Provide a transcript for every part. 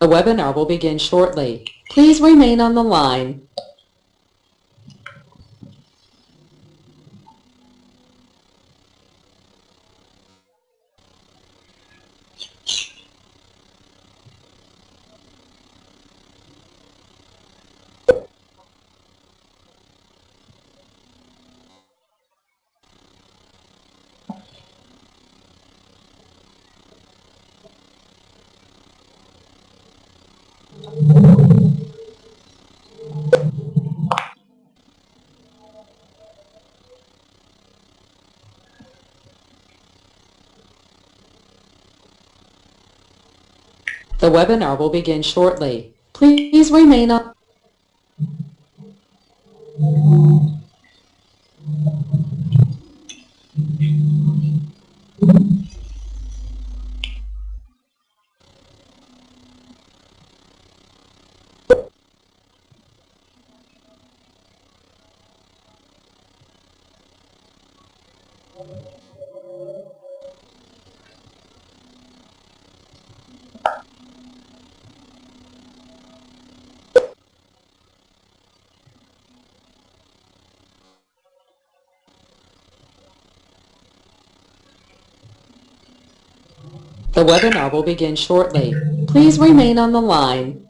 The webinar will begin shortly. Please remain on the line. The webinar will begin shortly. Please remain on. The webinar will begin shortly. Please remain on the line.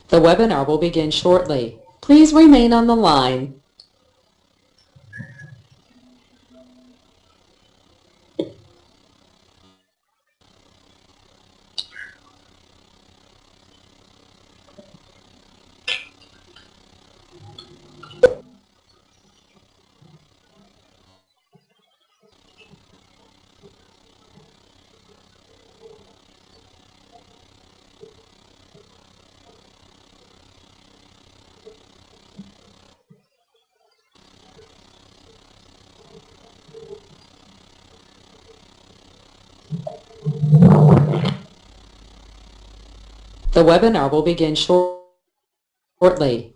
The webinar will begin shortly. Please remain on the line. The webinar will begin shortly.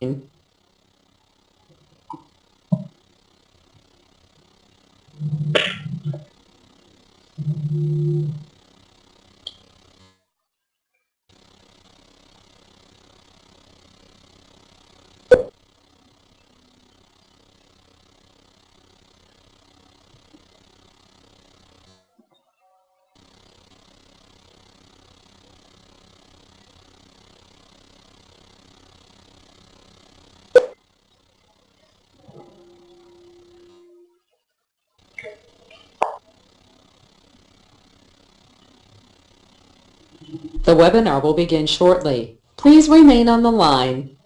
The webinar will begin shortly. Please remain on the line.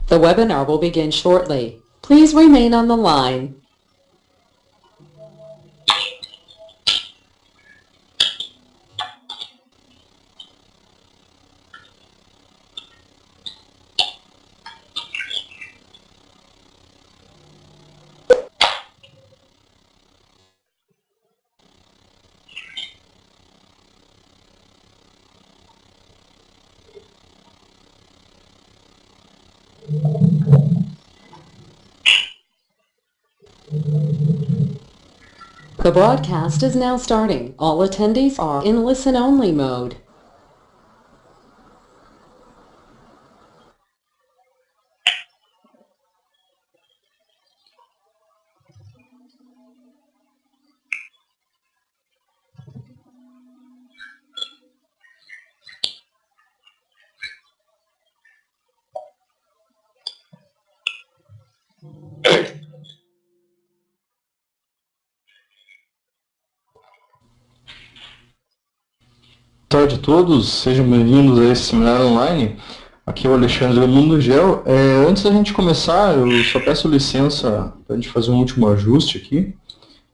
The webinar will begin shortly. Please remain on the line. The broadcast is now starting. All attendees are in listen-only mode. Boa tarde a todos, sejam bem-vindos a esse seminário online. Aqui é o Alexandre do Mundo Gel. Antes da gente começar, eu só peço licença para a gente fazer um último ajuste aqui.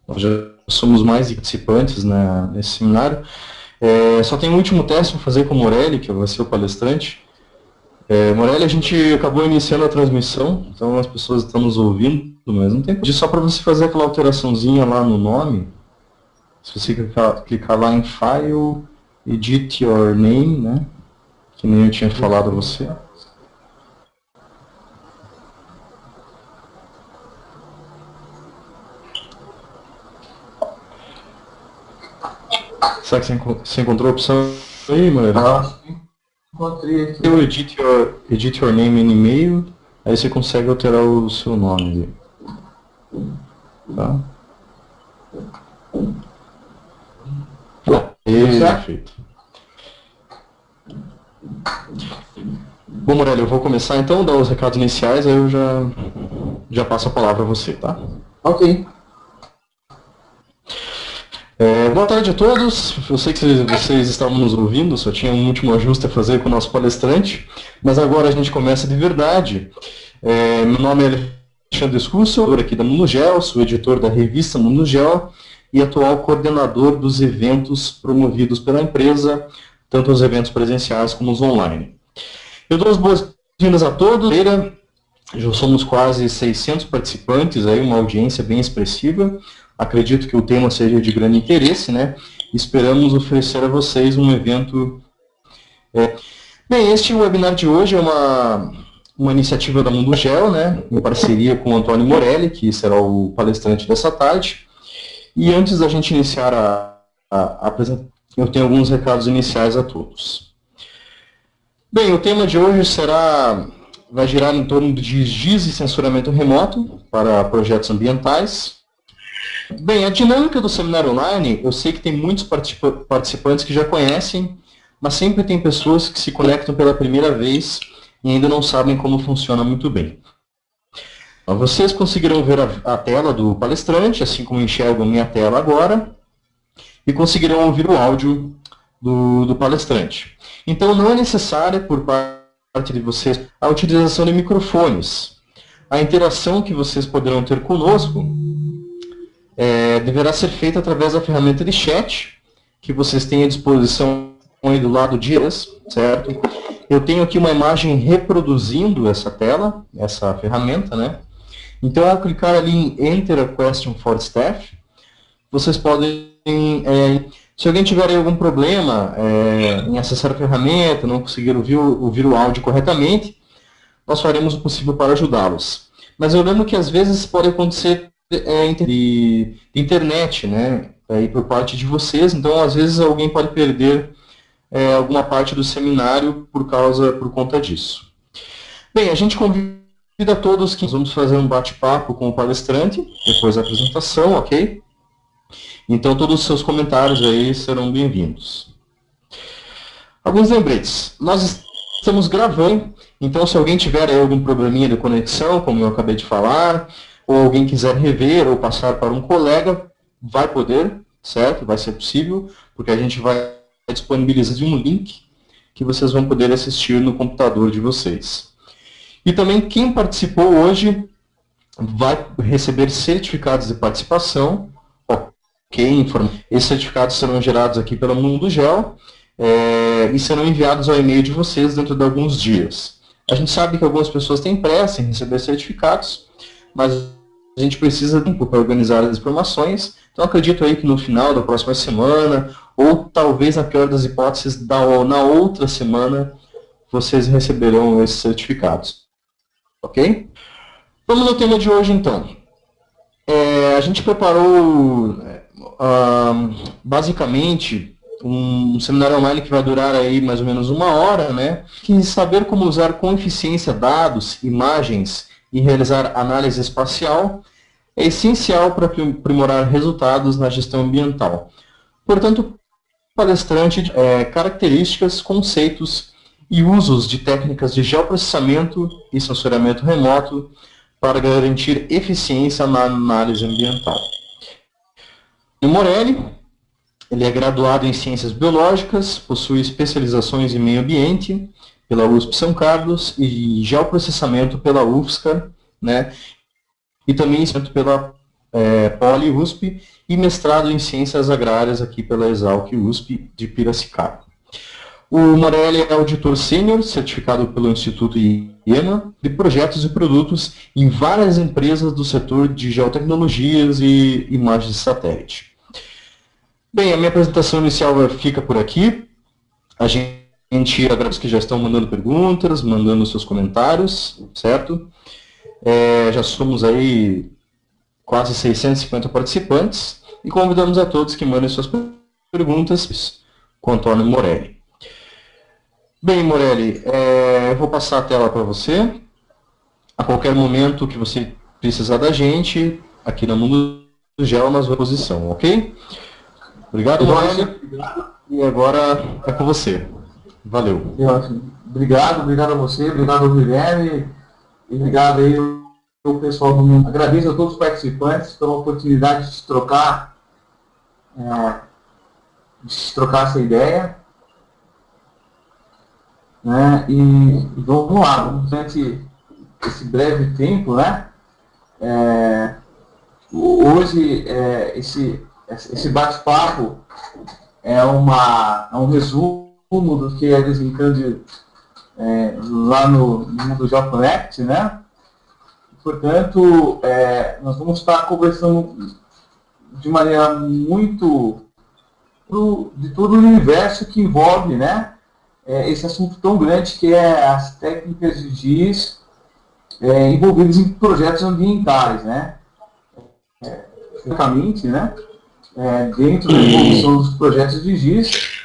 Nós já somos mais participantes, né, nesse seminário. Só tem um último teste para fazer com o Morelli, que vai ser o palestrante. Morelli, a gente acabou iniciando a transmissão, então as pessoas estão nos ouvindo, mas não tem problema. Só para você fazer aquela alteraçãozinha lá no nome, se você clicar lá em File, Edit Your Name, né? Que nem eu tinha falado a você. Será que você encontrou a opção aí, Maria? Encontrei aqui. Eu edit your name in e-mail, aí você consegue alterar o seu nome ali. Tá? Perfeito. Bom, Morelli, eu vou começar então, dar os recados iniciais, aí eu já passo a palavra a você, tá? Ok. Boa tarde a todos. Eu sei que vocês estavam nos ouvindo, só tinha um último ajuste a fazer com o nosso palestrante, mas agora a gente começa de verdade. Meu nome é Alexandre Scussel, aqui da Mundo Gel, sou editor da revista Mundo Gel e atual coordenador dos eventos promovidos pela empresa, tanto os eventos presenciais como os online. Eu dou as boas-vindas a todos. Já somos quase 600 participantes, aí, uma audiência bem expressiva. Acredito que o tema seja de grande interesse, né? Esperamos oferecer a vocês um evento... Bem, este webinar de hoje é uma iniciativa da Mundo Gel, né? Em parceria com o Antônio Morelli, que será o palestrante dessa tarde. E antes da gente iniciar a apresentação, eu tenho alguns recados iniciais a todos. Bem, o tema de hoje vai girar em torno de GIS e censuramento remoto para projetos ambientais. Bem, a dinâmica do seminário online, eu sei que tem muitos participantes que já conhecem, mas sempre tem pessoas que se conectam pela primeira vez e ainda não sabem como funciona muito bem. Vocês conseguirão ver a tela do palestrante, assim como enxergam minha tela agora, e conseguirão ouvir o áudio do palestrante. Então, não é necessária, por parte de vocês, a utilização de microfones. A interação que vocês poderão ter conosco deverá ser feita através da ferramenta de chat, que vocês têm à disposição aí do lado direito, certo? Eu tenho aqui uma imagem reproduzindo essa tela, essa ferramenta, né? Então, ao clicar ali em Enter a Question for Staff, vocês podem, se alguém tiver aí algum problema em acessar a ferramenta, não conseguir ouvir o áudio corretamente, nós faremos o possível para ajudá-los. Mas eu lembro que às vezes pode acontecer de internet, né, aí por parte de vocês, então às vezes alguém pode perder alguma parte do seminário por conta disso. Bem, a gente convida a todos que nós vamos fazer um bate-papo com o palestrante, depois da apresentação, ok? Então todos os seus comentários aí serão bem-vindos. Alguns lembretes. Nós estamos gravando, então se alguém tiver aí algum probleminha de conexão, como eu acabei de falar, ou alguém quiser rever ou passar para um colega, vai poder, certo? Vai ser possível, porque a gente vai disponibilizar um link que vocês vão poder assistir no computador de vocês. E também quem participou hoje vai receber certificados de participação, ok? Esses certificados serão gerados aqui pelo Mundo Gel e serão enviados ao e-mail de vocês dentro de alguns dias. A gente sabe que algumas pessoas têm pressa em receber certificados, mas a gente precisa de tempo para organizar as informações, então acredito aí que no final da próxima semana, ou talvez na pior das hipóteses, na outra semana, vocês receberão esses certificados. Ok? Vamos no tema de hoje então. A gente preparou basicamente, um seminário online que vai durar aí mais ou menos 1 hora, né? Que saber como usar com eficiência dados, imagens e realizar análise espacial é essencial para aprimorar resultados na gestão ambiental. Portanto, palestrante, características, conceitos e usos de técnicas de geoprocessamento e sensoriamento remoto para garantir eficiência na análise ambiental. O Morelli, ele é graduado em Ciências Biológicas, possui especializações em Meio Ambiente pela USP São Carlos e Geoprocessamento pela UFSCar, né? E também pela Poli USP e mestrado em Ciências Agrárias aqui pela Exalc USP de Piracicaba. O Morelli é auditor sênior, certificado pelo Instituto IEMA, de projetos e produtos em várias empresas do setor de geotecnologias e imagens de satélite. Bem, a minha apresentação inicial fica por aqui. A gente agradece que já estão mandando perguntas, mandando seus comentários, certo? Já somos aí quase 650 participantes e convidamos a todos que mandem suas perguntas com o Antônio Morelli. Bem, Morelli, eu vou passar a tela para você. A qualquer momento que você precisar da gente, aqui no Mundo do Geo, nós vamos à posição, ok? Obrigado, Morelli. E agora é com você. Valeu. Obrigado a você, obrigado ao Guilherme, e obrigado aí ao pessoal do mundo. Agradeço a todos os participantes pela oportunidade de trocar essa ideia. Né? E vamos lá, durante esse breve tempo, né? Hoje esse bate-papo é um resumo do que é desencadeado lá no Mundo GeoConnect, né? Portanto, nós vamos estar conversando de maneira muito de todo o universo que envolve, né? Esse assunto tão grande que é as técnicas de GIS envolvidas em projetos ambientais, né? Basicamente, né? Dentro da evolução dos projetos de GIS,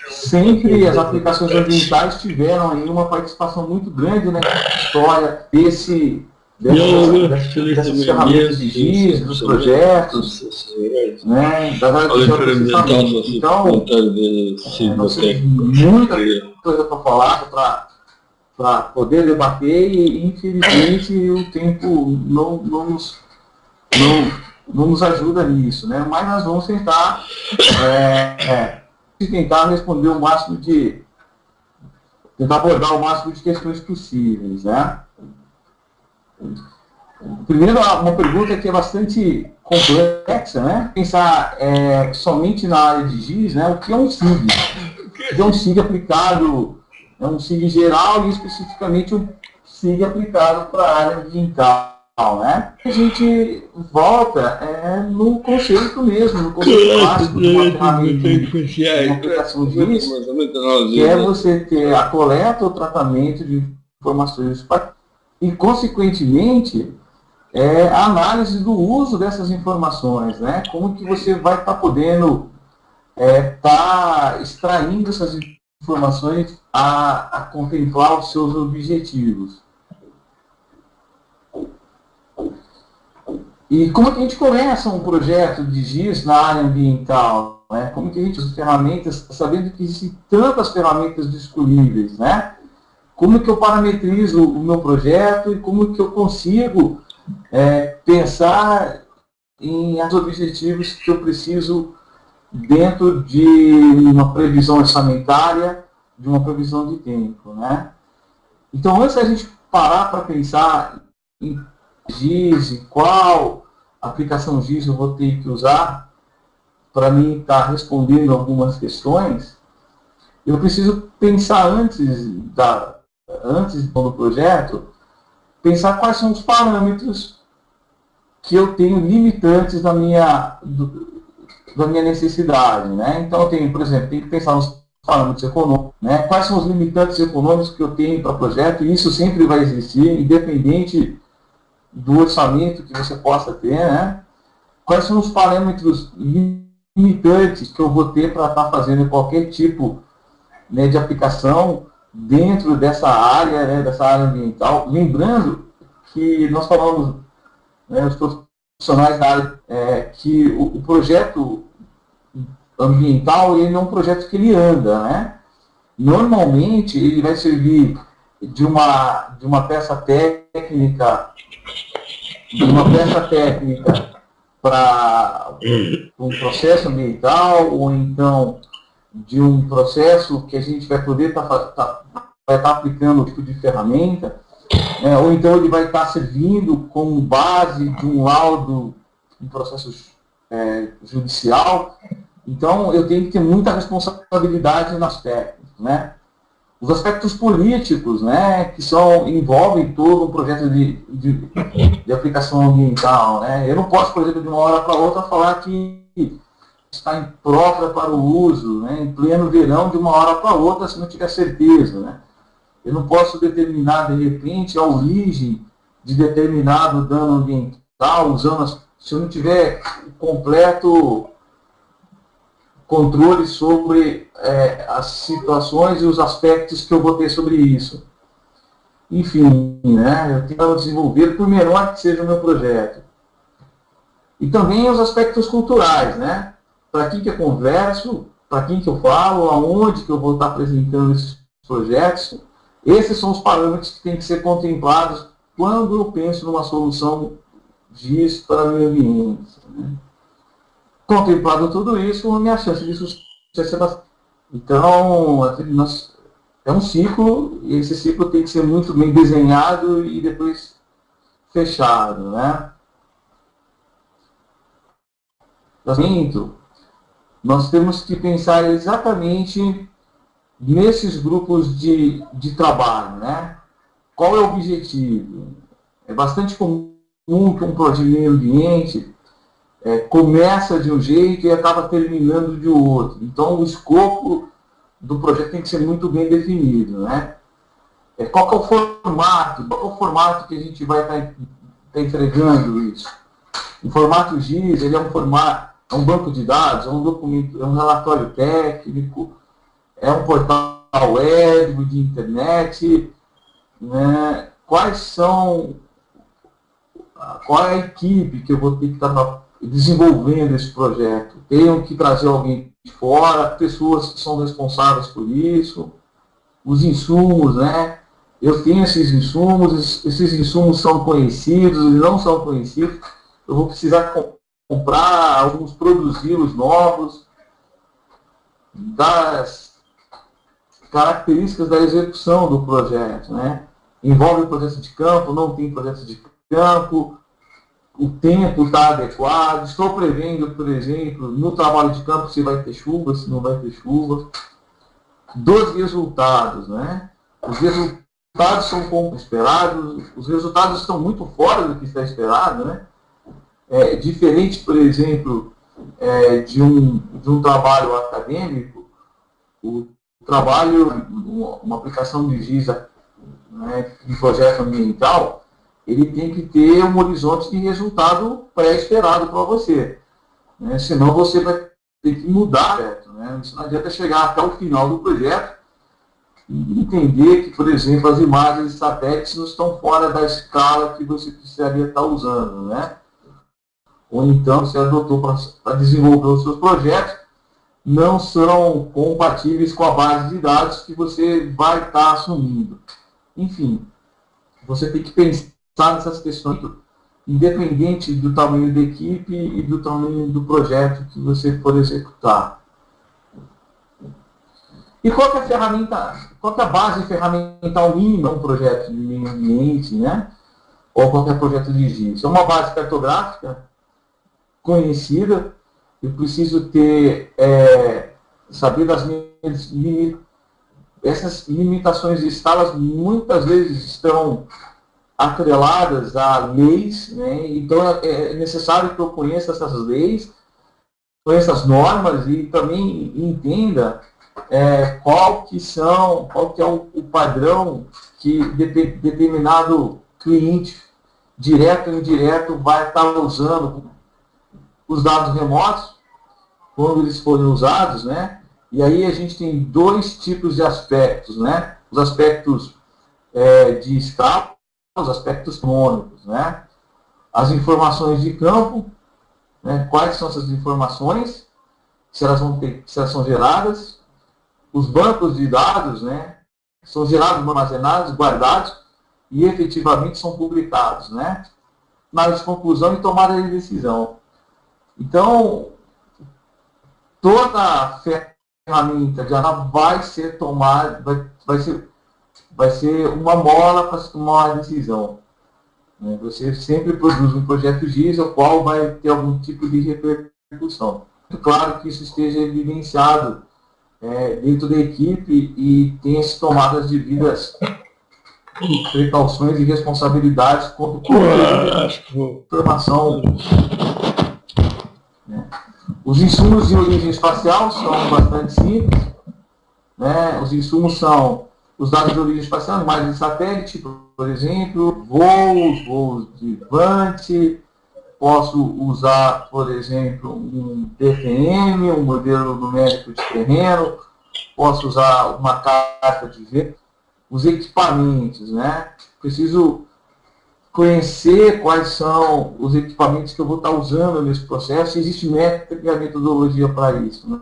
sempre as aplicações ambientais tiveram aí uma participação muito grande na história dessas ferramentas de GIS, dos projetos, né, das áreas de geoprocessamento. Então, nós temos muita coisa para falar, para poder debater e, infelizmente, o tempo não nos ajuda nisso, né? Mas nós vamos tentar responder o máximo tentar abordar o máximo de questões possíveis, né? Primeiro, uma pergunta que é bastante complexa, né? Pensar somente na área de GIS, né? O que é um SIG? O que é um SIG aplicado? É um SIG geral e especificamente um SIG aplicado para a área ambiental, né? A gente volta no conceito mesmo, no conceito clássico de uma ferramenta de aplicação de GIS, que é você ter a coleta ou tratamento de informações e, consequentemente, a análise do uso dessas informações, né? Como que você vai estar podendo extraindo essas informações a contemplar os seus objetivos. E como que a gente começa um projeto de GIS na área ambiental? Né? Como que a gente usa ferramentas, sabendo que existem tantas ferramentas disponíveis, né? Como que eu parametrizo o meu projeto e como que eu consigo pensar em os objetivos que eu preciso dentro de uma previsão orçamentária, de uma previsão de tempo, né? Então, antes da gente parar para pensar em GIS, e qual aplicação GIS eu vou ter que usar para mim estar respondendo algumas questões, eu preciso pensar antes do projeto, pensar quais são os parâmetros que eu tenho limitantes da minha necessidade, né? Então eu tenho, por exemplo, que pensar nos parâmetros econômicos, né? Quais são os limitantes econômicos que eu tenho para o projeto, e isso sempre vai existir, independente do orçamento que você possa ter, né? quais são os parâmetros limitantes que eu vou ter para estar fazendo qualquer tipo, né, de aplicação dentro dessa área, né, dessa área ambiental. Lembrando que nós falamos, né, os profissionais da área, que o projeto ambiental ele não é um projeto que ele anda, né? Normalmente ele vai servir de uma peça técnica, para um processo ambiental, ou então de um processo que a gente vai poder estar aplicando um tipo de ferramenta, ou então ele vai estar servindo como base de um laudo em processo judicial. Então eu tenho que ter muita responsabilidade nas técnicas, né? Os aspectos políticos, né, que envolvem todo um projeto de aplicação ambiental, né? Eu não posso, por exemplo, de uma hora para outra falar que está imprópria para o uso, né, em pleno verão, de uma hora para outra, se não tiver certeza, né? Eu não posso determinar, de repente, a origem de determinado dano ambiental, se eu não tiver completo controle sobre as situações e os aspectos que eu vou ter sobre isso. Enfim, né, eu tenho que desenvolver, por menor que seja o meu projeto. E também os aspectos culturais, né? Para quem que eu converso, para quem que eu falo, aonde que eu vou estar apresentando esses projetos. Esses são os parâmetros que têm que ser contemplados quando eu penso numa solução GIS para o meio ambiente, né? Contemplado tudo isso, a minha chance de sucesso é bastante. Então, é um ciclo, e esse ciclo tem que ser muito bem desenhado e depois fechado, né? Nós temos que pensar exatamente nesses grupos de trabalho, né? Qual é o objetivo? É bastante comum que um projeto de meio ambiente começa de um jeito e acaba terminando de outro. Então, o escopo do projeto tem que ser muito bem definido, né? Qual que é o formato? Qual que é o formato que a gente vai estar entregando isso? O formato GIS, ele é um banco de dados, é um documento, é um relatório técnico, é um portal web de internet, né? Qual é a equipe que eu vou ter que estar desenvolvendo esse projeto? Tenho que trazer alguém de fora, pessoas que são responsáveis por isso, os insumos, né? Eu tenho esses insumos são conhecidos, eles não são conhecidos, eu vou precisar comprar alguns, produzi-los novos, das características da execução do projeto, né? Envolve projeto de campo, não tem projeto de campo, o tempo está adequado, estou prevendo, por exemplo, no trabalho de campo se vai ter chuva, se não vai ter chuva. Dos resultados, né? Os resultados são como esperados, os resultados estão muito fora do que está esperado, né? Diferente, por exemplo, de um trabalho acadêmico, o trabalho, uma aplicação de GIS, né, de projeto ambiental, ele tem que ter um horizonte de resultado pré-esperado para você, né? Senão você vai ter que mudar, né? Isso não adianta chegar até o final do projeto e entender que, por exemplo, as imagens de satélites não estão fora da escala que você precisaria estar usando, né? Ou então você adotou para desenvolver os seus projetos, não são compatíveis com a base de dados que você vai estar assumindo. Enfim, você tem que pensar nessas questões, independente do tamanho da equipe e do tamanho do projeto que você for executar. E qual que é a base ferramental mínima de um projeto de meio ambiente, né? Ou qualquer projeto de GIS? É uma base cartográfica conhecida. Eu preciso saber das minhas essas limitações de escalas muitas vezes estão atreladas a leis, né? Então é necessário que eu conheça essas leis, conheça as normas e também entenda qual que é o padrão que determinado cliente, direto ou indireto, vai estar usando os dados remotos, quando eles forem usados, né? E aí a gente tem dois tipos de aspectos, né? Os aspectos de escala, os aspectos crônicos, né? As informações de campo, né? Quais são essas informações, se elas são geradas, os bancos de dados, né? São gerados, armazenados, guardados e efetivamente são publicados, né? Na de conclusão e tomada de decisão. Então, toda ferramenta de análise vai ser tomada, vai ser uma mola para se tomar uma decisão. Você sempre produz um projeto GIS, o qual vai ter algum tipo de repercussão. Muito claro que isso esteja evidenciado dentro da equipe e tenha se tomadas devidas precauções e responsabilidades quanto à informação. Os insumos de origem espacial são bastante simples, né? Os insumos são os dados de origem espacial, imagens de satélite, por exemplo, voos de levante, posso usar, por exemplo, um TFM, um modelo numérico de terreno, posso usar uma carta de vento, os equipamentos, né? Preciso conhecer quais são os equipamentos que eu vou estar usando nesse processo, existe métrica e metodologia para isso, né?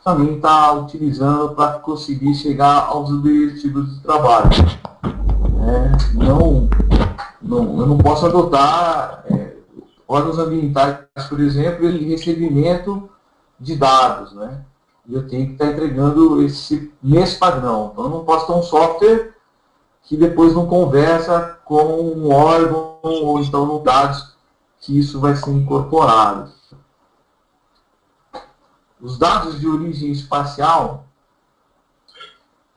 Também está utilizando para conseguir chegar aos objetivos do trabalho. Eu não posso adotar órgãos ambientais, por exemplo, em recebimento de dados, né? E eu tenho que estar entregando esse mês padrão. Então, eu não posso ter um software que depois não conversa com um órgão ou então no dados que isso vai ser incorporado. Os dados de origem espacial,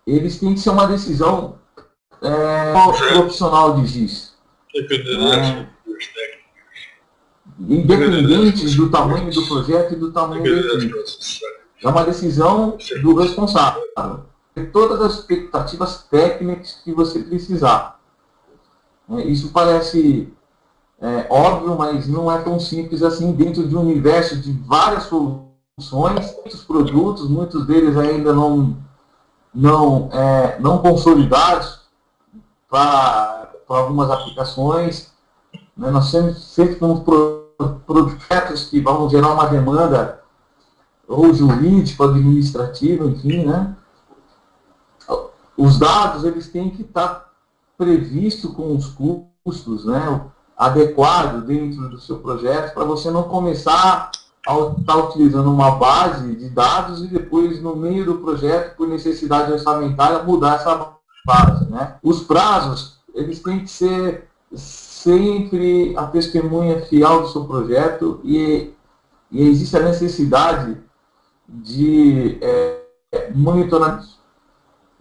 eles têm que ser uma decisão profissional de GIS. Independente do tamanho do projeto e do tamanho da equipe. É uma decisão do responsável. Todas as expectativas técnicas que você precisar. Isso parece óbvio, mas não é tão simples assim dentro de um universo de várias soluções, muitos produtos, muitos deles ainda não consolidados para algumas aplicações. Nós sempre temos projetos que vão gerar uma demanda ou jurídica, administrativa, enfim, né? Os dados, eles têm que estar previstos com os custos, né, adequados dentro do seu projeto, para você não começar a estar utilizando uma base de dados e depois, no meio do projeto, por necessidade orçamentária, mudar essa base, né? Os prazos, eles têm que ser sempre a testemunha fiel do seu projeto e existe a necessidade de monitoramento.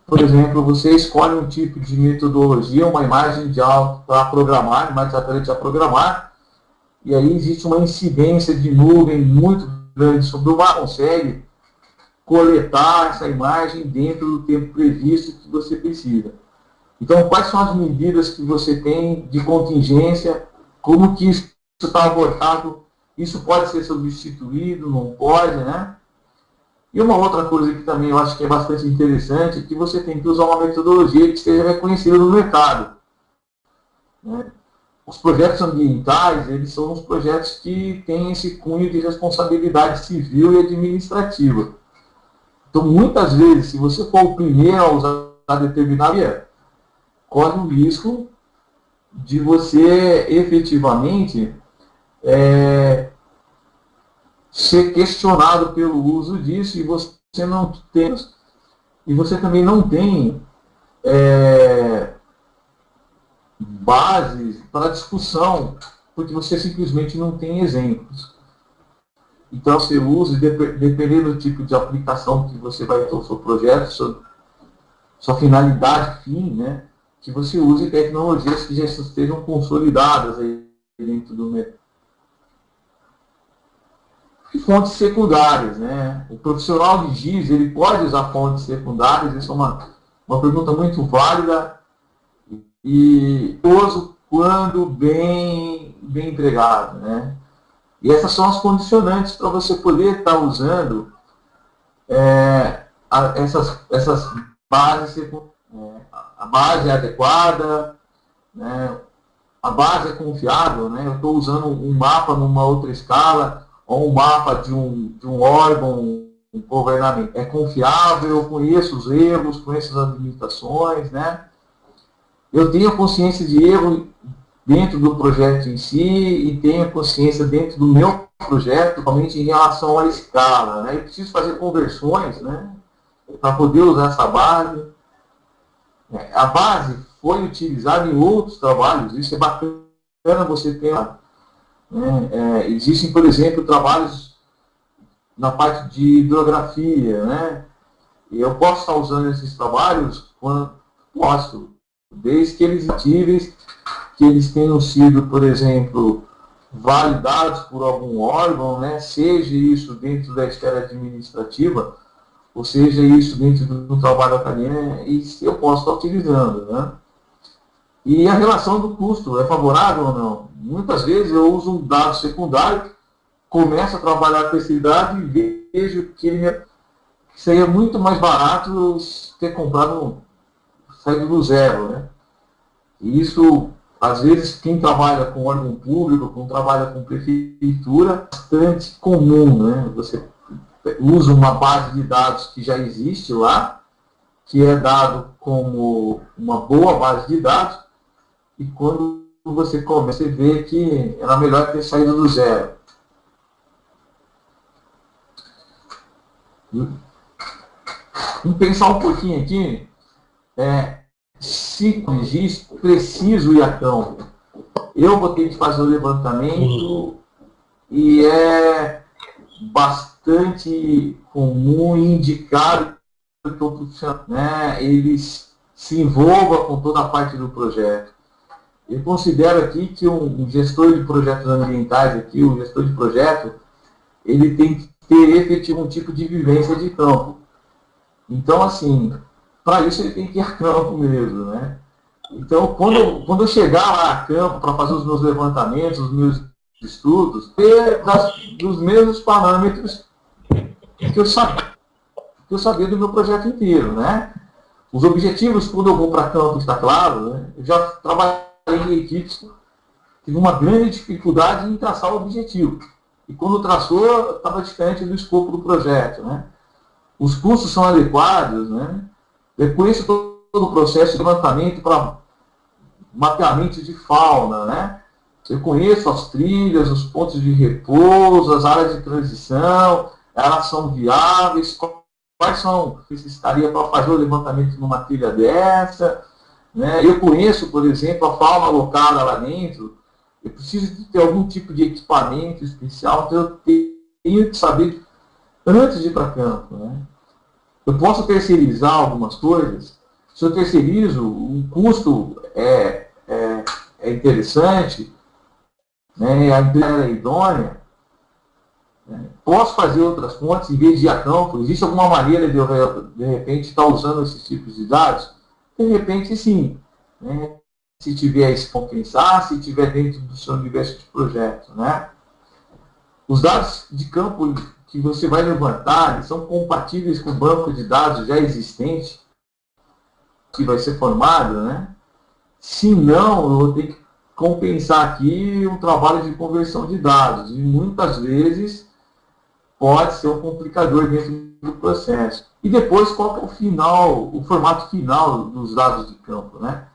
Por exemplo, você escolhe um tipo de metodologia, uma imagem de alto para programar, imagem de satélite a programar, e aí existe uma incidência de nuvem muito grande sobre o mar, consegue coletar essa imagem dentro do tempo previsto que você precisa. Então, quais são as medidas que você tem de contingência, como que isso está abordado, isso pode ser substituído, não pode, né? E uma outra coisa que também eu acho que é bastante interessante é que você tem que usar uma metodologia que seja reconhecida no mercado. Os projetos ambientais, eles são os projetos que têm esse cunho de responsabilidade civil e administrativa. Então, muitas vezes, se você for o primeiro a usar determinada via, corre o risco de você efetivamente ser questionado pelo uso disso e você não tem, e você também não tem bases para discussão, porque você simplesmente não tem exemplos. Então você usa, dependendo do tipo de aplicação que você vai ter o seu projeto, sua finalidade, fim, né, que você use tecnologias que já estejam consolidadas aí dentro do mercado. Fontes secundárias, né? O profissional de GIS, ele pode usar fontes secundárias? Isso é uma pergunta muito válida e uso quando bem empregado, né? E essas são as condicionantes para você poder estar usando essas bases. A base é adequada, né? A base é confiável, né? Eu estou usando um mapa numa outra escala, ou um mapa de um órgão governamental. É confiável, eu conheço os erros, conheço as limitações, né? Eu tenho consciência de erro dentro do projeto em si e tenho consciência dentro do meu projeto, principalmente em relação à escala, né? Eu preciso fazer conversões, né? Para poder usar essa base. A base foi utilizada em outros trabalhos, isso é bacana você ter. Né? Existem, por exemplo, trabalhos na parte de hidrografia, né? E eu posso estar usando esses trabalhos quando posso, desde que eles ativem, que eles tenham sido, por exemplo, validados por algum órgão, né? Seja isso dentro da esfera administrativa, ou seja isso dentro do trabalho acadêmico, e eu posso estar utilizando, né? E a relação do custo é favorável ou não? Muitas vezes eu uso um dado secundário, começo a trabalhar com esse dado e vejo que seria muito mais barato ter comprado, saído do zero, né? E isso, às vezes, quem trabalha com órgão público, quem trabalha com prefeitura, é bastante comum, né? Você usa uma base de dados que já existe lá, que é dado como uma boa base de dados, e quando você começa, você vê que era melhor ter saído do zero. Vamos pensar um pouquinho aqui. Se existe, preciso ir a campo. Eu vou ter que fazer o levantamento e é bastante comum e indicado que o profissional, né, ele se envolva com toda a parte do projeto. Eu considero aqui que um gestor de projetos ambientais, aqui, o gestor de projeto, ele tem que ter efetivo um tipo de vivência de campo. Então, assim, para isso ele tem que ir a campo mesmo, né? Então, quando eu chegar lá a campo para fazer os meus levantamentos, os meus estudos, ter dos mesmos parâmetros que eu sabia do meu projeto inteiro, né? Os objetivos, quando eu vou para campo, está claro, né? Eu já trabalhei em equipes, tive uma grande dificuldade em traçar o objetivo. E quando traçou, estava diferente do escopo do projeto, né? Os custos são adequados, né? Eu conheço todo o processo de levantamento para mapeamento de fauna, né? Eu conheço as trilhas, os pontos de repouso, as áreas de transição, elas são viáveis, quais são que necessitaria para fazer o levantamento numa trilha dessa, né? Eu conheço, por exemplo, a fauna alocada lá dentro, eu preciso de ter algum tipo de equipamento especial, então eu tenho que saber antes de ir para campo, né? Eu posso terceirizar algumas coisas. Se eu terceirizo, o custo é interessante, né? A empresa é idônea, né? Posso fazer outras fontes em vez de ir a campo? Existe alguma maneira de eu, de repente, estar usando esses tipos de dados? De repente, sim, né? Se tiver esse compensar, se tiver dentro do seu universo de projeto, né? Os dados de campo que você vai levantar, eles são compatíveis com o banco de dados já existente que vai ser formado, né? Se não, eu vou ter que compensar aqui um trabalho de conversão de dados. E muitas vezes pode ser um complicador dentro do processo. E depois, qual que é o formato final dos dados de campo, né?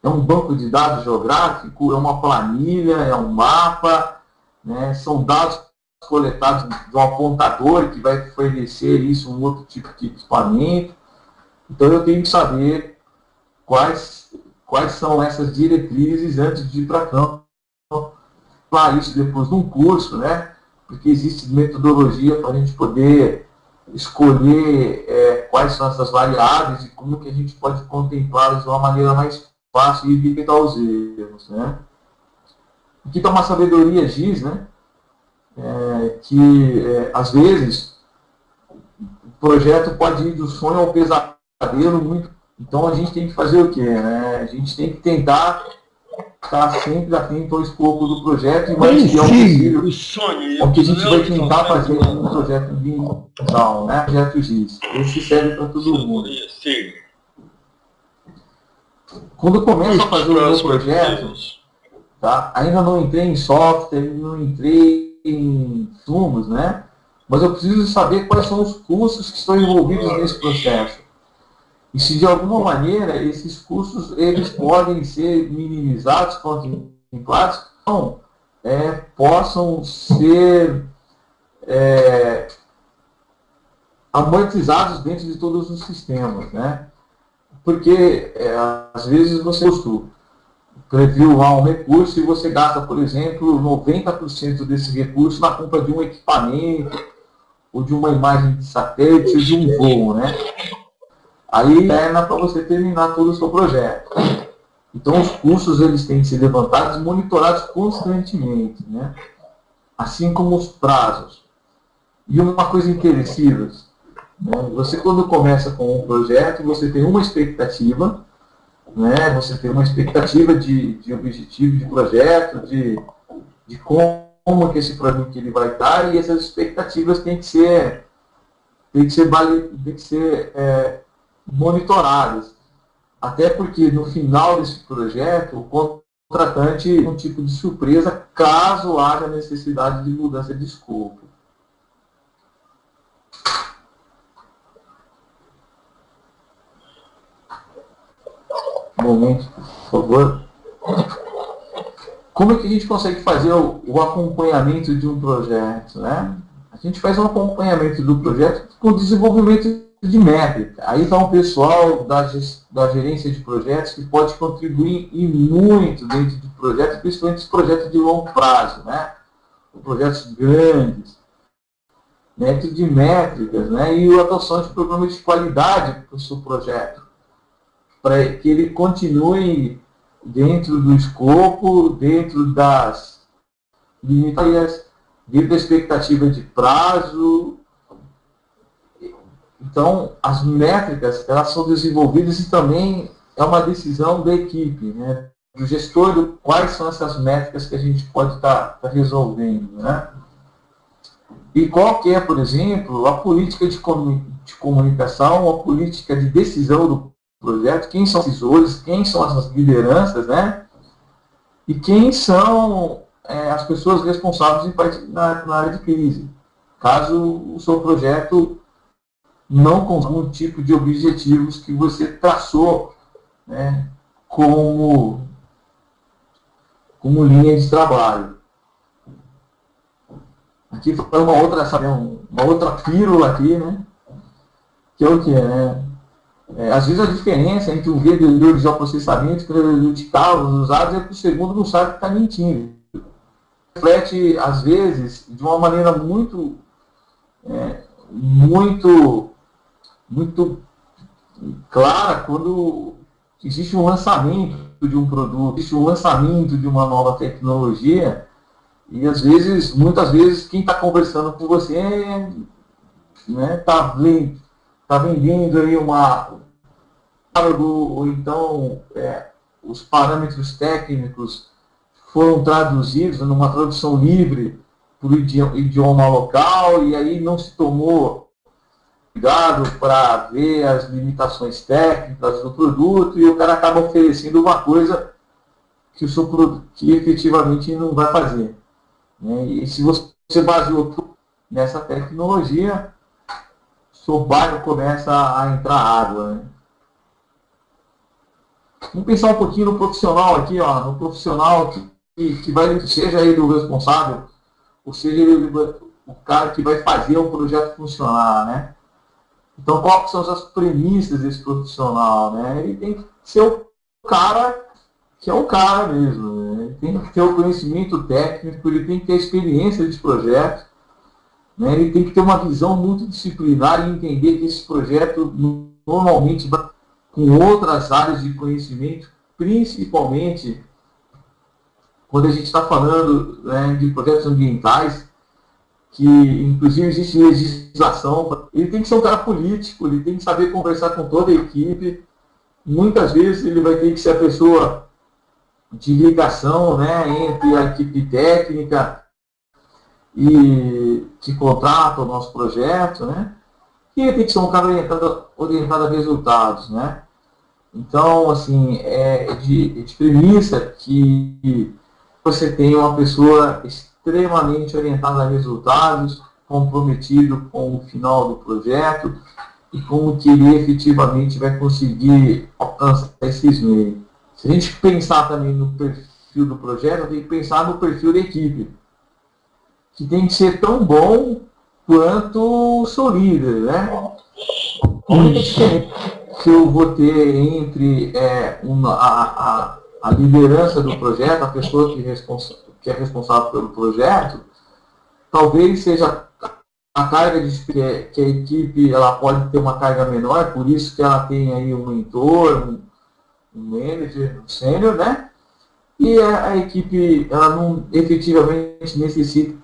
É um banco de dados geográfico, é uma planilha, é um mapa, né? São dados coletados de um apontador que vai fornecer isso um outro tipo de equipamento. Então eu tenho que saber quais são essas diretrizes antes de ir para campo. Claro, isso depois de um curso, né? Porque existe metodologia para a gente poder escolher quais são essas variáveis e como que a gente pode contemplá-las de uma maneira mais fácil e evitar os erros, né? Aqui está uma sabedoria giz, né? Às vezes o projeto pode ir do sonho ao pesadelo muito. Então a gente tem que fazer o quê? Né? A gente tem que tentar estar sempre atento ao escopo do projeto e mais fiel possível o que a gente vai tentar fazer no projeto ambiental, né? Projeto GIS. Esse serve para todo mundo. Quando eu começo a fazer o meu projeto, tá? Ainda não entrei em software, não entrei em sumos, né? Mas eu preciso saber quais são os custos que estão envolvidos nesse processo. E se de alguma maneira esses custos eles podem ser minimizados, contemplados, então, possam ser amortizados dentro de todos os sistemas, né? Porque às vezes você previu lá um recurso e você gasta, por exemplo, 90% desse recurso na compra de um equipamento, ou de uma imagem de satélite, ou de um voo, né? Aí para você terminar todo o seu projeto. Então os custos eles têm que ser levantados e monitorados constantemente, né? Assim como os prazos. E uma coisa interessante, né? Você quando começa com um projeto, você tem uma expectativa, né? Você tem uma expectativa de objetivo de projeto, de como que esse produto ele vai estar, e essas expectativas têm que ser monitoradas. Até porque no final desse projeto, o contratante tem um tipo de surpresa caso haja necessidade de mudança de escopo. Um momento, por favor. Como é que a gente consegue fazer o acompanhamento de um projeto, né? A gente faz um acompanhamento do projeto com desenvolvimento de métrica. Aí está um pessoal da gerência de projetos que pode contribuir e muito dentro de projetos, principalmente os projetos de longo prazo, né? Projetos grandes, dentro de métricas, né? E a adoção de programas de qualidade para o seu projeto, para que ele continue dentro do escopo, dentro das limitações, dentro da expectativa de prazo. Então, as métricas, elas são desenvolvidas e também é uma decisão da equipe, né? Do gestor, quais são essas métricas que a gente pode estar resolvendo, né? E qual que é, por exemplo, a política de comunicação, a política de decisão do projeto, quem são os decisores, quem são as lideranças, né? E quem são as pessoas responsáveis na área de crise, caso o seu projeto não com algum tipo de objetivos que você traçou, né, como linha de trabalho. Aqui foi uma outra pílula aqui, né, que é o que né? Às vezes a diferença entre um vendedor de geoprocessamento e um vendedor de carros usados é que o segundo não sabe que está mentindo. Reflete, às vezes, de uma maneira muito clara quando existe um lançamento de um produto, existe um lançamento de uma nova tecnologia, e muitas vezes, quem está conversando com você está vendendo aí ou então os parâmetros técnicos foram traduzidos numa tradução livre para o idioma local, e aí não se tomou cuidado para ver as limitações técnicas do produto, e o cara acaba oferecendo uma coisa que que efetivamente não vai fazer, né? E se você baseou nessa tecnologia, seu bairro começa a entrar água, né? Vamos pensar um pouquinho no profissional aqui, ó, no profissional que vai, seja ele o responsável, ou seja ele o cara que vai fazer o projeto funcionar, né? Então, quais são as premissas desse profissional, né? Ele tem que ser o cara que é o cara mesmo, né? Ele tem que ter o conhecimento técnico, ele tem que ter a experiência desse projeto, né? Ele tem que ter uma visão multidisciplinar e entender que esse projeto normalmente vai com outras áreas de conhecimento, principalmente quando a gente está falando, né, de projetos ambientais, que inclusive existe legislação. Ele tem que ser um cara político, ele tem que saber conversar com toda a equipe. Muitas vezes ele vai ter que ser a pessoa de ligação, né, entre a equipe técnica e que contrata o nosso projeto, né? E tem que ser um cara orientado a resultados, né? Então, assim, é de premissa que você tenha uma pessoa extremamente orientada a resultados, comprometido com o final do projeto e com o que ele efetivamente vai conseguir alcançar esses meios. Se a gente pensar também no perfil do projeto, tem que pensar no perfil da equipe, que tem que ser tão bom quanto o seu líder, né? A única diferença que eu vou ter entre a liderança do projeto, a pessoa que é responsável pelo projeto, talvez seja a carga que a equipe ela pode ter uma carga menor, por isso que ela tem aí um mentor, um manager, um sênior, né? E a equipe ela não efetivamente necessita.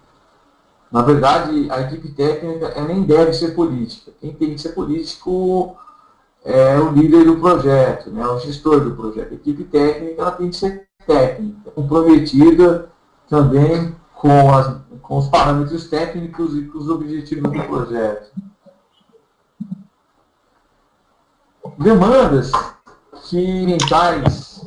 Na verdade, a equipe técnica ela nem deve ser política. Quem tem que ser político é o líder do projeto, né, o gestor do projeto. A equipe técnica ela tem que ser técnica, comprometida também com os parâmetros técnicos e com os objetivos do projeto. Demandas que ambientais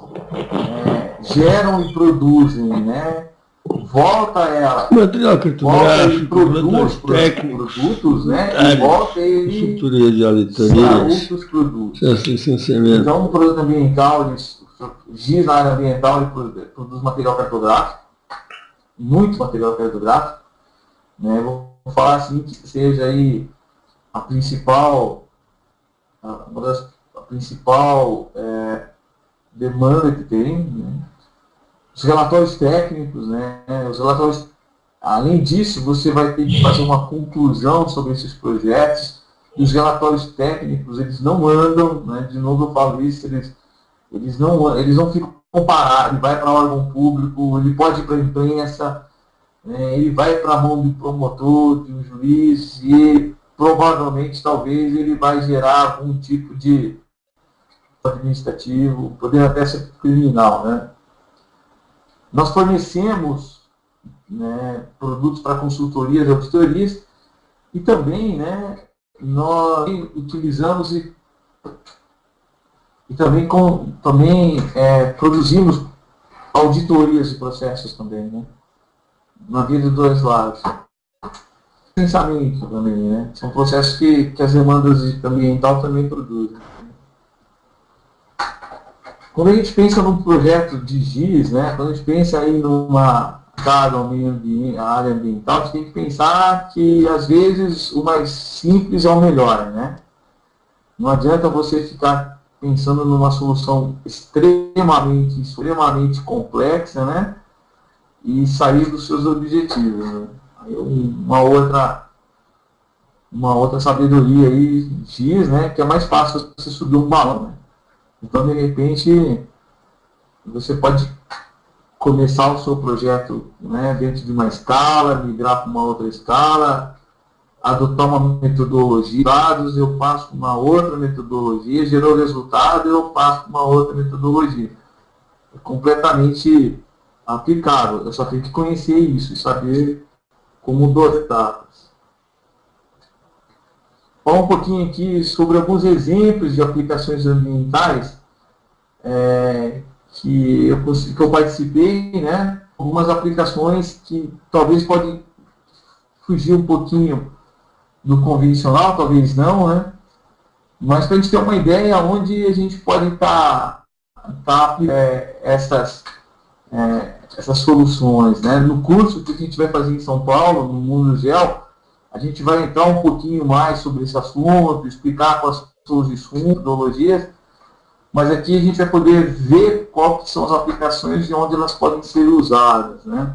geram e produzem, né? Volta ela, material volta e cartográfico, produz técnicos, produtos, né? E volta e estrutura de auditorias, outros produtos. licenciamento. Então, o produto ambiental, GIS na área ambiental, ele produz material cartográfico, muito material cartográfico, né? Vou falar assim que seja aí a principal demanda que tem, né? Os relatórios técnicos, né? Os relatórios, além disso, você vai ter que fazer uma conclusão sobre esses projetos. E os relatórios técnicos, eles não andam, né? De novo eu falo isso, eles não ficam parados. Ele vai para órgão público, ele pode ir para a imprensa, né? Ele vai para a mão do promotor, de um juiz, e provavelmente, talvez, ele vai gerar algum tipo de administrativo, podendo até ser criminal, né? Nós fornecemos, né, produtos para consultorias e auditorias e também, né, nós utilizamos e também, produzimos auditorias de processos também, né, na via dos dois lados. Pensamento também, né, são processos que as demandas ambientais também produzem. Quando a gente pensa num projeto de GIS, né, quando a gente pensa aí numa área ambiental, a gente tem que pensar que, às vezes, o mais simples é o melhor, né? Não adianta você ficar pensando numa solução extremamente complexa, né? E sair dos seus objetivos, né? Aí uma outra sabedoria aí diz, né, que é mais fácil você subir um balão, né? Então, de repente, você pode começar o seu projeto, né, dentro de uma escala, migrar para uma outra escala, adotar uma metodologia de dados, eu passo uma outra metodologia, gerou resultado, eu passo uma outra metodologia. É completamente aplicável. Eu só tenho que conhecer isso e saber como dotá-las. Falar um pouquinho aqui sobre alguns exemplos de aplicações ambientais que eu participei, né? Algumas aplicações que talvez podem fugir um pouquinho do convencional, talvez não, né? Mas para a gente ter uma ideia onde a gente pode estar essas soluções, né? No curso que a gente vai fazer em São Paulo, no Mundo Gel, a gente vai entrar um pouquinho mais sobre esse assunto, explicar quais são os metodologias, mas aqui a gente vai poder ver quais são as aplicações e onde elas podem ser usadas, né?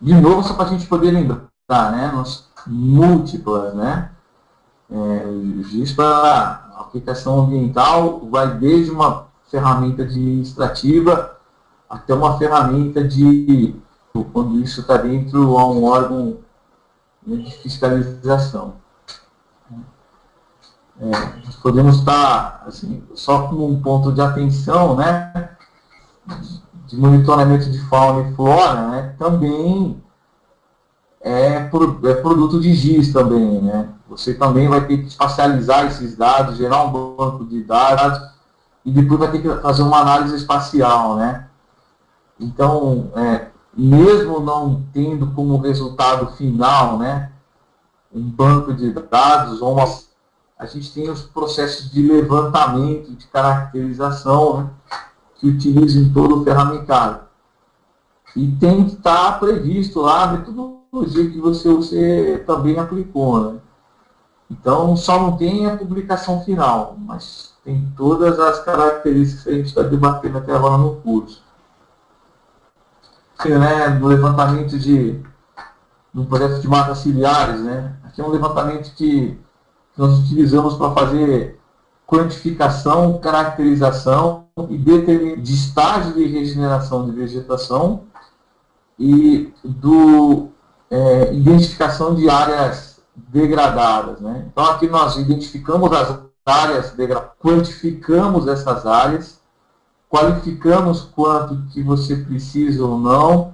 De novo, só para a gente poder lembrar, né? Nós múltiplas, né? O GIS para aplicação ambiental vai desde uma ferramenta administrativa até uma ferramenta quando isso está dentro de um órgão de fiscalização. nós podemos estar, assim, só com um ponto de atenção, né, de monitoramento de fauna e flora, né, também é produto de GIS também, né? Você também vai ter que espacializar esses dados, gerar um banco de dados e depois vai ter que fazer uma análise espacial, né? Então, mesmo não tendo como resultado final, né, um banco de dados, a gente tem os processos de levantamento, de caracterização, né, que utilizam todo o ferramentário. E tem que estar previsto lá a metodologia que você também aplicou, né? Então, só não tem a publicação final, mas tem todas as características que a gente está debatendo até agora no curso. Assim, né, no levantamento no projeto de matas ciliares, né? Aqui é um levantamento que nós utilizamos para fazer quantificação, caracterização e determinação de estágio de regeneração de vegetação e identificação de áreas degradadas, né? Então aqui nós identificamos as áreas degradadas, quantificamos essas áreas, qualificamos quanto que você precisa ou não,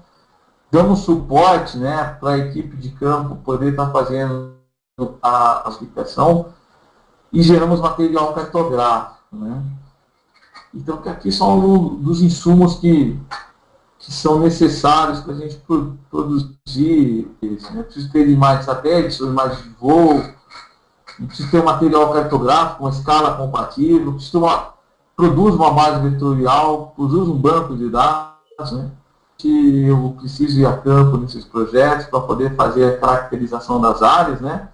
damos suporte, né, para a equipe de campo poder estar fazendo a aplicação e geramos material cartográfico, né? Então aqui são dos insumos que são necessários para a gente produzir isso, né? Preciso ter imagens de satélites ou imagens de voo, preciso ter um material cartográfico, uma escala compatível, produz uma base vetorial, produz um banco de dados, né? Que eu preciso ir a campo nesses projetos para poder fazer a caracterização das áreas, né?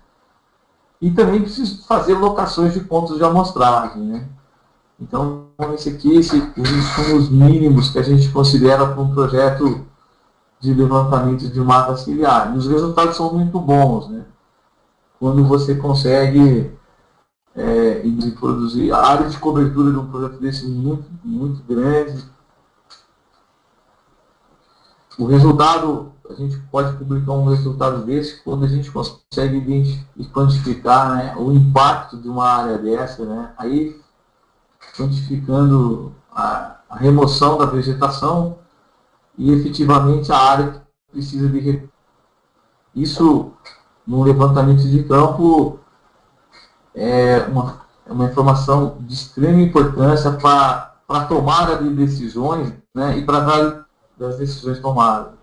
E também preciso fazer locações de pontos de amostragem, né? Então, esse aqui são os mínimos que a gente considera para um projeto de levantamento de mata ciliar. E os resultados são muito bons, né? Quando você consegue produzir a área de cobertura de um projeto desse muito, muito grande. O resultado, a gente pode publicar um resultado desse quando a gente consegue quantificar, né, o impacto de uma área dessa, né? Aí, quantificando a remoção da vegetação e efetivamente a área que precisa de recurso. Isso, no levantamento de campo, é uma informação de extrema importância para a tomada de decisões, né, e para das decisões tomadas.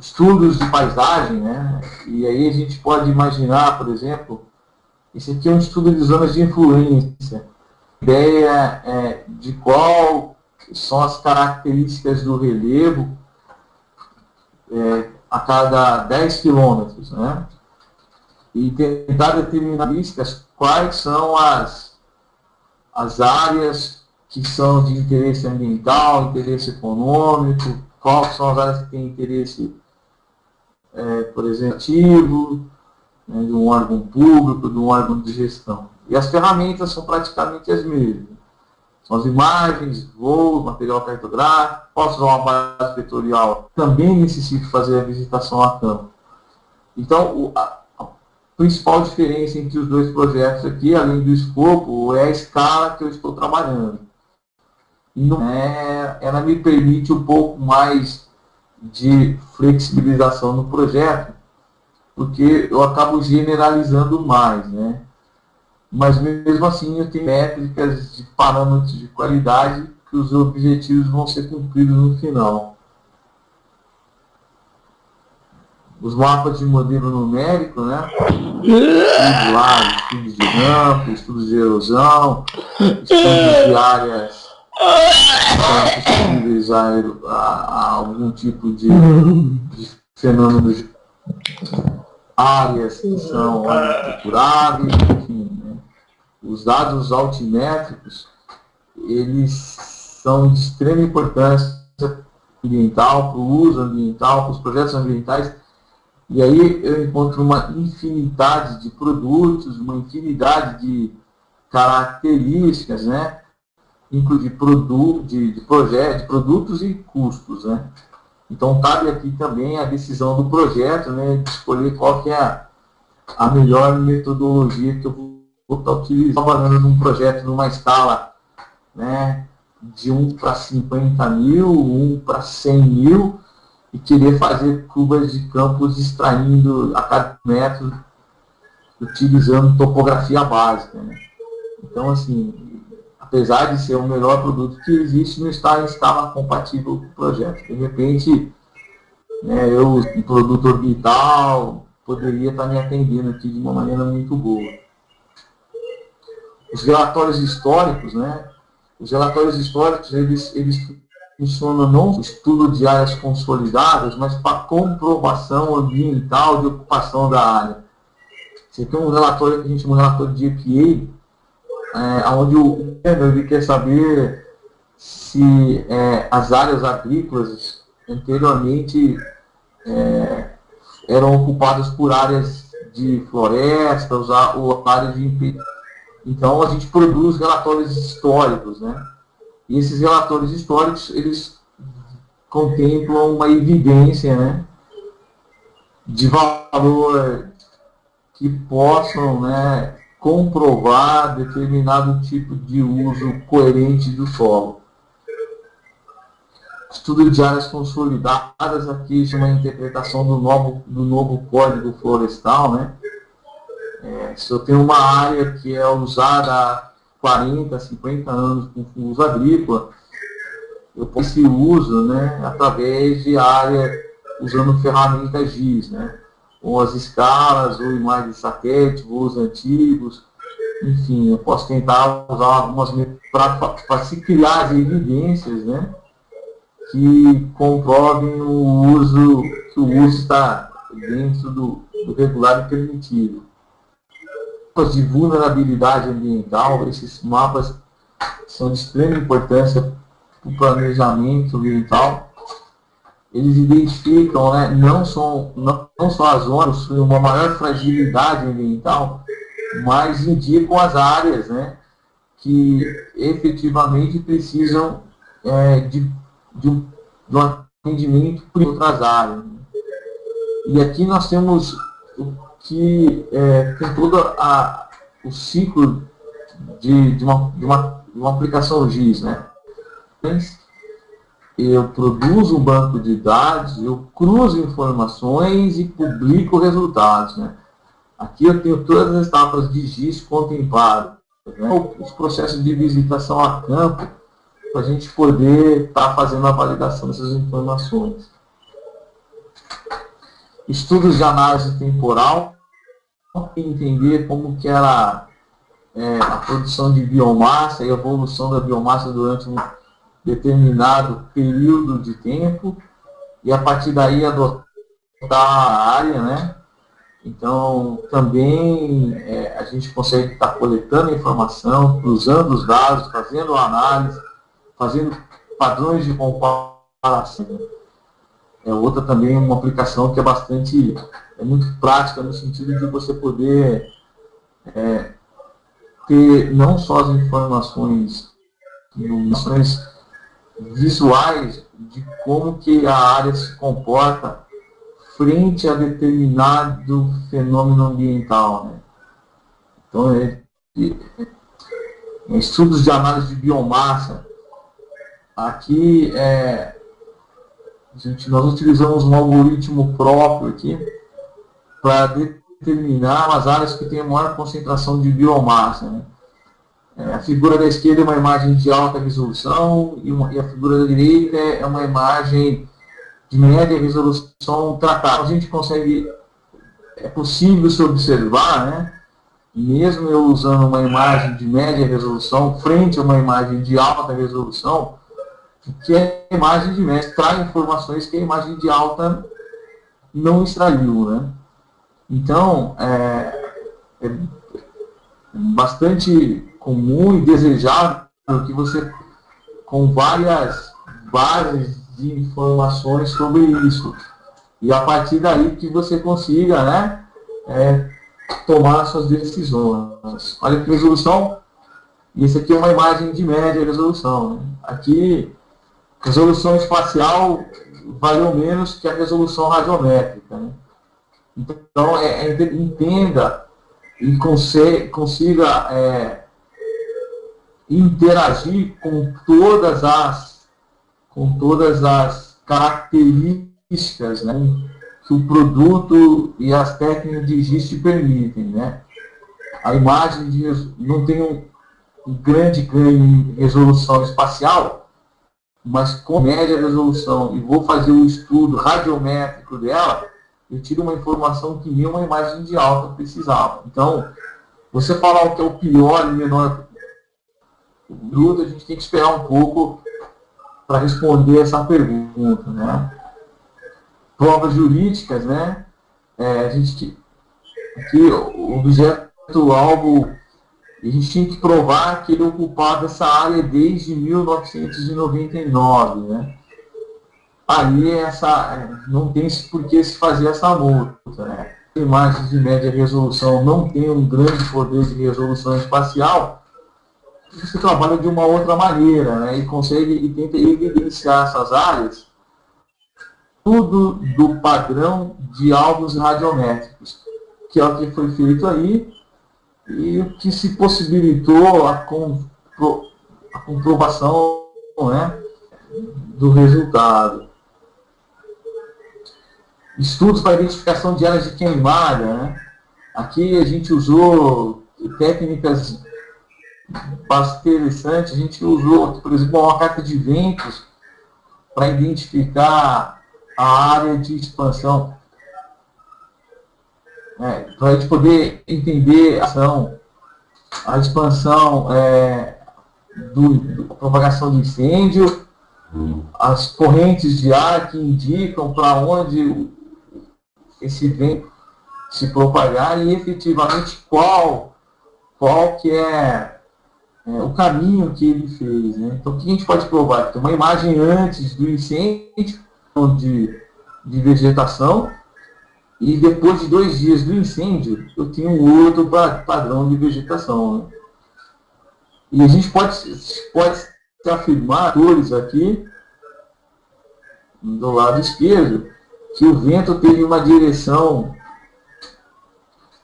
Estudos de paisagem, né, e aí a gente pode imaginar, por exemplo, esse aqui é um estudo de zonas de influência. A ideia de qual são as características do relevo a cada 10 quilômetros, né? E tentar determinar quais são as áreas que são de interesse ambiental, interesse econômico, quais são as áreas que têm interesse, por exemplo, ativo, né, de um órgão público, de um órgão de gestão. E as ferramentas são praticamente as mesmas. São as imagens, voos, material cartográfico, posso usar uma base vetorial. Também necessito fazer a visitação a campo. Então, a principal diferença entre os dois projetos aqui, além do escopo, é a escala que eu estou trabalhando. E ela me permite um pouco mais de flexibilização no projeto, porque eu acabo generalizando mais, né? Mas mesmo assim eu tenho métricas de parâmetros de qualidade que os objetivos vão ser cumpridos no final. Os mapas de modelo numérico, né? Estudos lá, estudos de rampa, estudos de erosão, estudos de áreas suscetíveis a algum tipo de fenômeno de áreas que são estruturáveis, enfim, né? Os dados altimétricos, eles são de extrema importância ambiental, para o uso ambiental, para os projetos ambientais, e aí eu encontro uma infinidade de produtos, uma infinidade de características, né? Inclusive de projetos, de produtos e custos, né? Então cabe aqui também a decisão do projeto, né, de escolher qual que é a melhor metodologia que eu vou estar utilizando, trabalhando num projeto numa escala, né, de 1 para 50 mil, 1 para 100 mil, e querer fazer curvas de campos extraindo a cada metro, utilizando topografia básica, né? Então, assim, apesar de ser o melhor produto que existe, não está em escala compatível com o projeto. De repente, né, eu, um produto orbital, poderia estar me atendendo aqui de uma maneira muito boa. Os relatórios históricos, né? Os relatórios históricos, eles funcionam não no estudo de áreas consolidadas, mas para comprovação ambiental de ocupação da área. Você tem um relatório que a gente chama de relatório de EPA, onde o governo quer saber se as áreas agrícolas anteriormente eram ocupadas por áreas de florestas ou áreas de impedimento. Então a gente produz relatórios históricos, né? E esses relatórios históricos, eles contemplam uma evidência, né, de valor que possam, né, comprovar determinado tipo de uso coerente do solo. Estudo de áreas consolidadas, aqui isso é uma interpretação do novo Código Florestal, né? Se eu tenho uma área que é usada há 40, 50 anos com uso agrícola, eu posso esse uso, né, através de área usando ferramentas GIS, né? Ou as escalas, ou imagens de satélite, voos antigos, enfim, eu posso tentar usar algumas para se criar as evidências, né, que comprovem o uso, que o uso está dentro do regular e permitido. Mapas de vulnerabilidade ambiental, esses mapas são de extrema importância para o planejamento ambiental. Eles identificam, né, não só as zonas com uma maior fragilidade ambiental, mas indicam as áreas, né, que efetivamente precisam de um atendimento em outras áreas. E aqui nós temos o que tem todo o ciclo de uma aplicação GIS, né? Eu produzo um banco de dados, eu cruzo informações e publico resultados, né? Aqui eu tenho todas as etapas de GIS contempladas, né? Os processos de visitação a campo, para a gente poder estar fazendo a validação dessas informações. Estudos de análise temporal, entender como que era a produção de biomassa e a evolução da biomassa durante um determinado período de tempo, e a partir daí adotar a área, né? Então, também a gente consegue estar coletando informação, cruzando os dados, fazendo análise, fazendo padrões de comparação. Outra também uma aplicação que é muito prática no sentido de você poder ter não só as informações visuais de como que a área se comporta frente a determinado fenômeno ambiental, né? Então, estudos de análise de biomassa. Aqui, nós utilizamos um algoritmo próprio aqui para determinar as áreas que têm a maior concentração de biomassa, né? A figura da esquerda é uma imagem de alta resolução e a figura da direita é uma imagem de média resolução tratada. A gente consegue, é possível se observar, né, mesmo eu usando uma imagem de média resolução frente a uma imagem de alta resolução, que a imagem de média traz informações que a imagem de alta não extraiu, né? Então, é bastante comum e desejável que você, com várias bases de informações sobre isso, e a partir daí que você consiga, né, tomar suas decisões. Olha que resolução, isso aqui é uma imagem de média resolução, né? Aqui, resolução espacial valeu menos que a resolução radiométrica, né? Então, entenda e consiga interagir com todas as características, né, que o produto e as técnicas de GIS te permitem, né? A imagem não tem um grande ganho em resolução espacial, mas com média resolução, e vou fazer um estudo radiométrico dela, eu tiro uma informação que nem uma imagem de alta precisava. Então, você falar o que é o pior e menor produto, a gente tem que esperar um pouco para responder essa pergunta, né? Provas jurídicas, né? Aqui o objeto-alvo, a gente tinha que provar que ele ocupava essa área desde 1999, né? Aí não tem por que se fazer essa multa, né? Imagens de média resolução não tem um grande poder de resolução espacial, você trabalha de uma outra maneira, né? E consegue e tenta evidenciar essas áreas tudo do padrão de alvos radiométricos, que é o que foi feito aí e o que se possibilitou a comprovação, né, do resultado. Estudos para identificação de áreas de queimada, né? Aqui a gente usou técnicas bastante interessantes. A gente usou, por exemplo, uma carta de ventos para identificar a área de expansão, para a gente poder entender a expansão da propagação do incêndio, as correntes de ar que indicam para onde esse vento se propagar e efetivamente qual que é o caminho que ele fez, né? Então, o que a gente pode provar? Tem uma imagem antes do incêndio de vegetação e depois de 2 dias do incêndio eu tenho um outro padrão de vegetação, né? E a gente pode afirmar, atores aqui do lado esquerdo, que o vento teve uma direção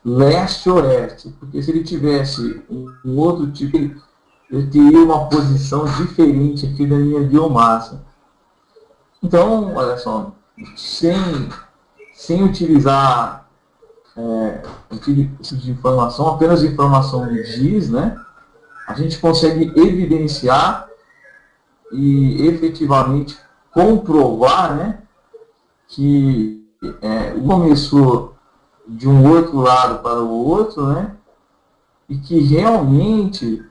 leste-oeste, porque se ele tivesse um outro tipo, ele teria uma posição diferente aqui da minha biomassa. Então, olha só, sem utilizar de informação, apenas informação de GIS, né, a gente consegue evidenciar e efetivamente comprovar, né, que começou de um outro lado para o outro, né, e que realmente,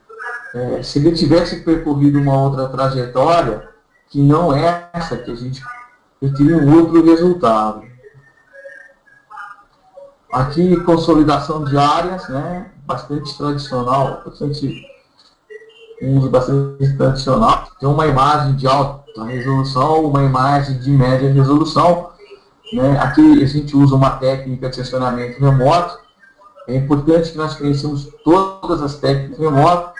se ele tivesse percorrido uma outra trajetória, que não é essa que eu teria um outro resultado. Aqui, consolidação de áreas, né, bastante tradicional, um uso bastante tradicional. Tem uma imagem de alta resolução, uma imagem de média resolução, né? Aqui a gente usa uma técnica de seccionamento remoto. É importante que nós conheçamos todas as técnicas remotas,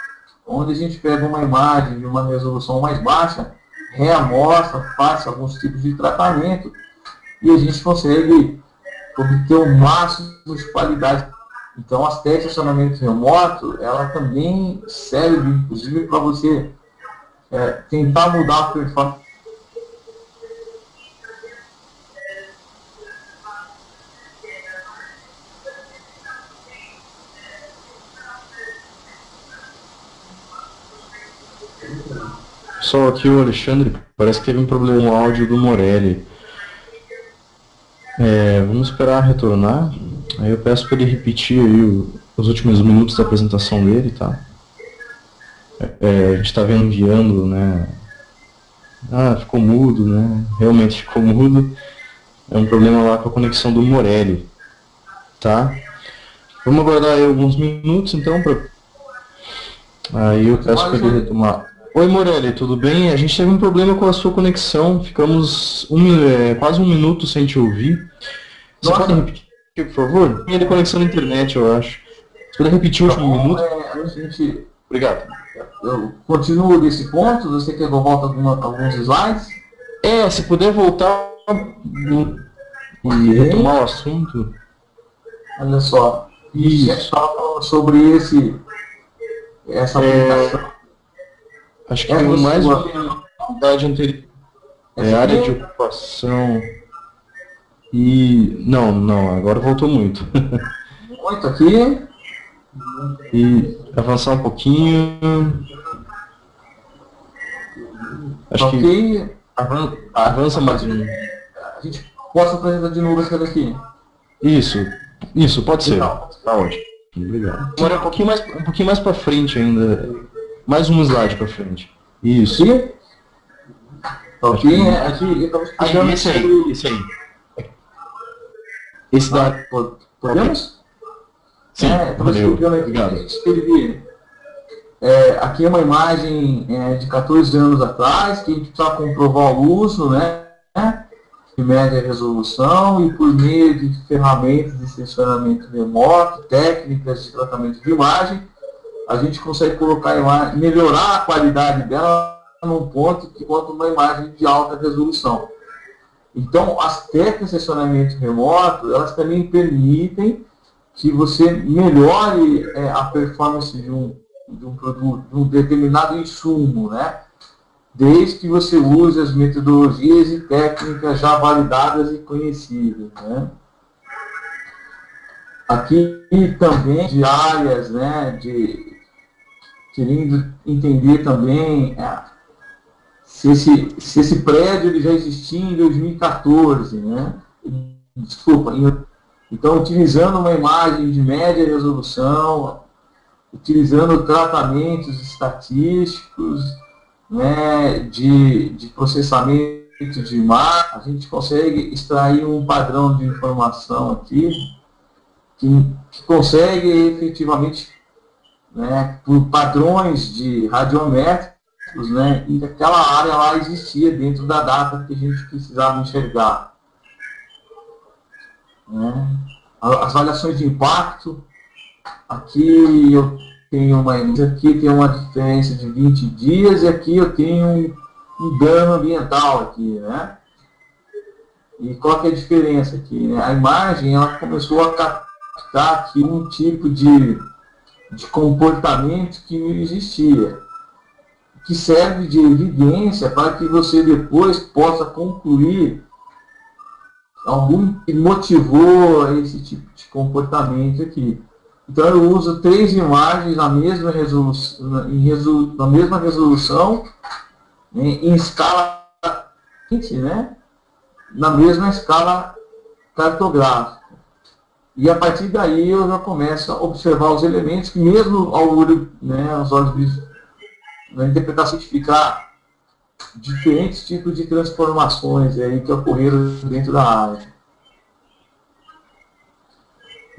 onde a gente pega uma imagem de uma resolução mais baixa, reamostra, faz alguns tipos de tratamento e a gente consegue obter o máximo de qualidade. Então, as técnicas de seccionamento remoto, ela também serve, inclusive, para você tentar mudar a performance. Só aqui o Alexandre, parece que teve um problema no áudio do Morelli. Vamos esperar retornar. Aí eu peço para ele repetir aí os últimos minutos da apresentação dele, tá? A gente está enviando, né? Ficou mudo, né? Realmente ficou mudo. É um problema lá com a conexão do Morelli, tá? Vamos aguardar aí alguns minutos, então, aí eu peço para ele retomar. Oi, Morelli, tudo bem? A gente teve um problema com a sua conexão, ficamos quase um minuto sem te ouvir. Você pode repetir, por favor? Minha conexão na internet, eu acho. Você pode repetir o último minuto? Obrigado. Eu continuo desse ponto, você quer que eu volte alguns slides? Se puder voltar e retomar o assunto. Olha só. E a gente estava falando sobre essa aplicação. Acho que tem mais uma unidade anterior. É área de ocupação. E. Não, agora voltou muito. Muito aqui. E avançar um pouquinho. Acho que avança mais um. A gente possa apresentar de novo essa daqui. Isso, pode ser. Legal. Tá ótimo. Obrigado. Agora um pouquinho mais para frente ainda. Mais um slide para frente. Isso. Aqui? Ok, aqui eu estava explicando Esse aí. Esse da. Podemos? Sim, valeu. Obrigado. Aqui é uma imagem de 14 anos atrás, que a gente precisa comprovar o uso, né? De média resolução e por meio de ferramentas de sensoramento remoto, técnicas de tratamento de imagem, a gente consegue colocar a imagem, melhorar a qualidade dela num ponto que quanto uma imagem de alta resolução. Então, as técnicas de sensoramento remoto, elas também permitem que você melhore a performance de um produto, de um determinado insumo, né? Desde que você use as metodologias e técnicas já validadas e conhecidas, né? Aqui também de áreas, né, querendo entender também se esse prédio ele já existia em 2014, né? Desculpa, então utilizando uma imagem de média resolução, utilizando tratamentos estatísticos, né, de processamento de imagem, a gente consegue extrair um padrão de informação aqui que consegue efetivamente, né, por padrões de radiométricos, né, e aquela área lá existia dentro da data que a gente precisava enxergar. Né. As avaliações de impacto, aqui eu tenho aqui tem uma diferença de 20 dias e aqui eu tenho um dano ambiental aqui, né? E qual que é a diferença aqui, né? A imagem ela começou a captar aqui um tipo de comportamento que não existia, que serve de evidência para que você depois possa concluir algum que motivou esse tipo de comportamento aqui. Então eu uso 3 imagens na mesma resolução, né, em escala, né, na mesma escala cartográfica. E a partir daí eu já começo a observar os elementos que mesmo ao olho, né, aos olhos na interpretação científica, diferentes tipos de transformações aí que ocorreram dentro da área.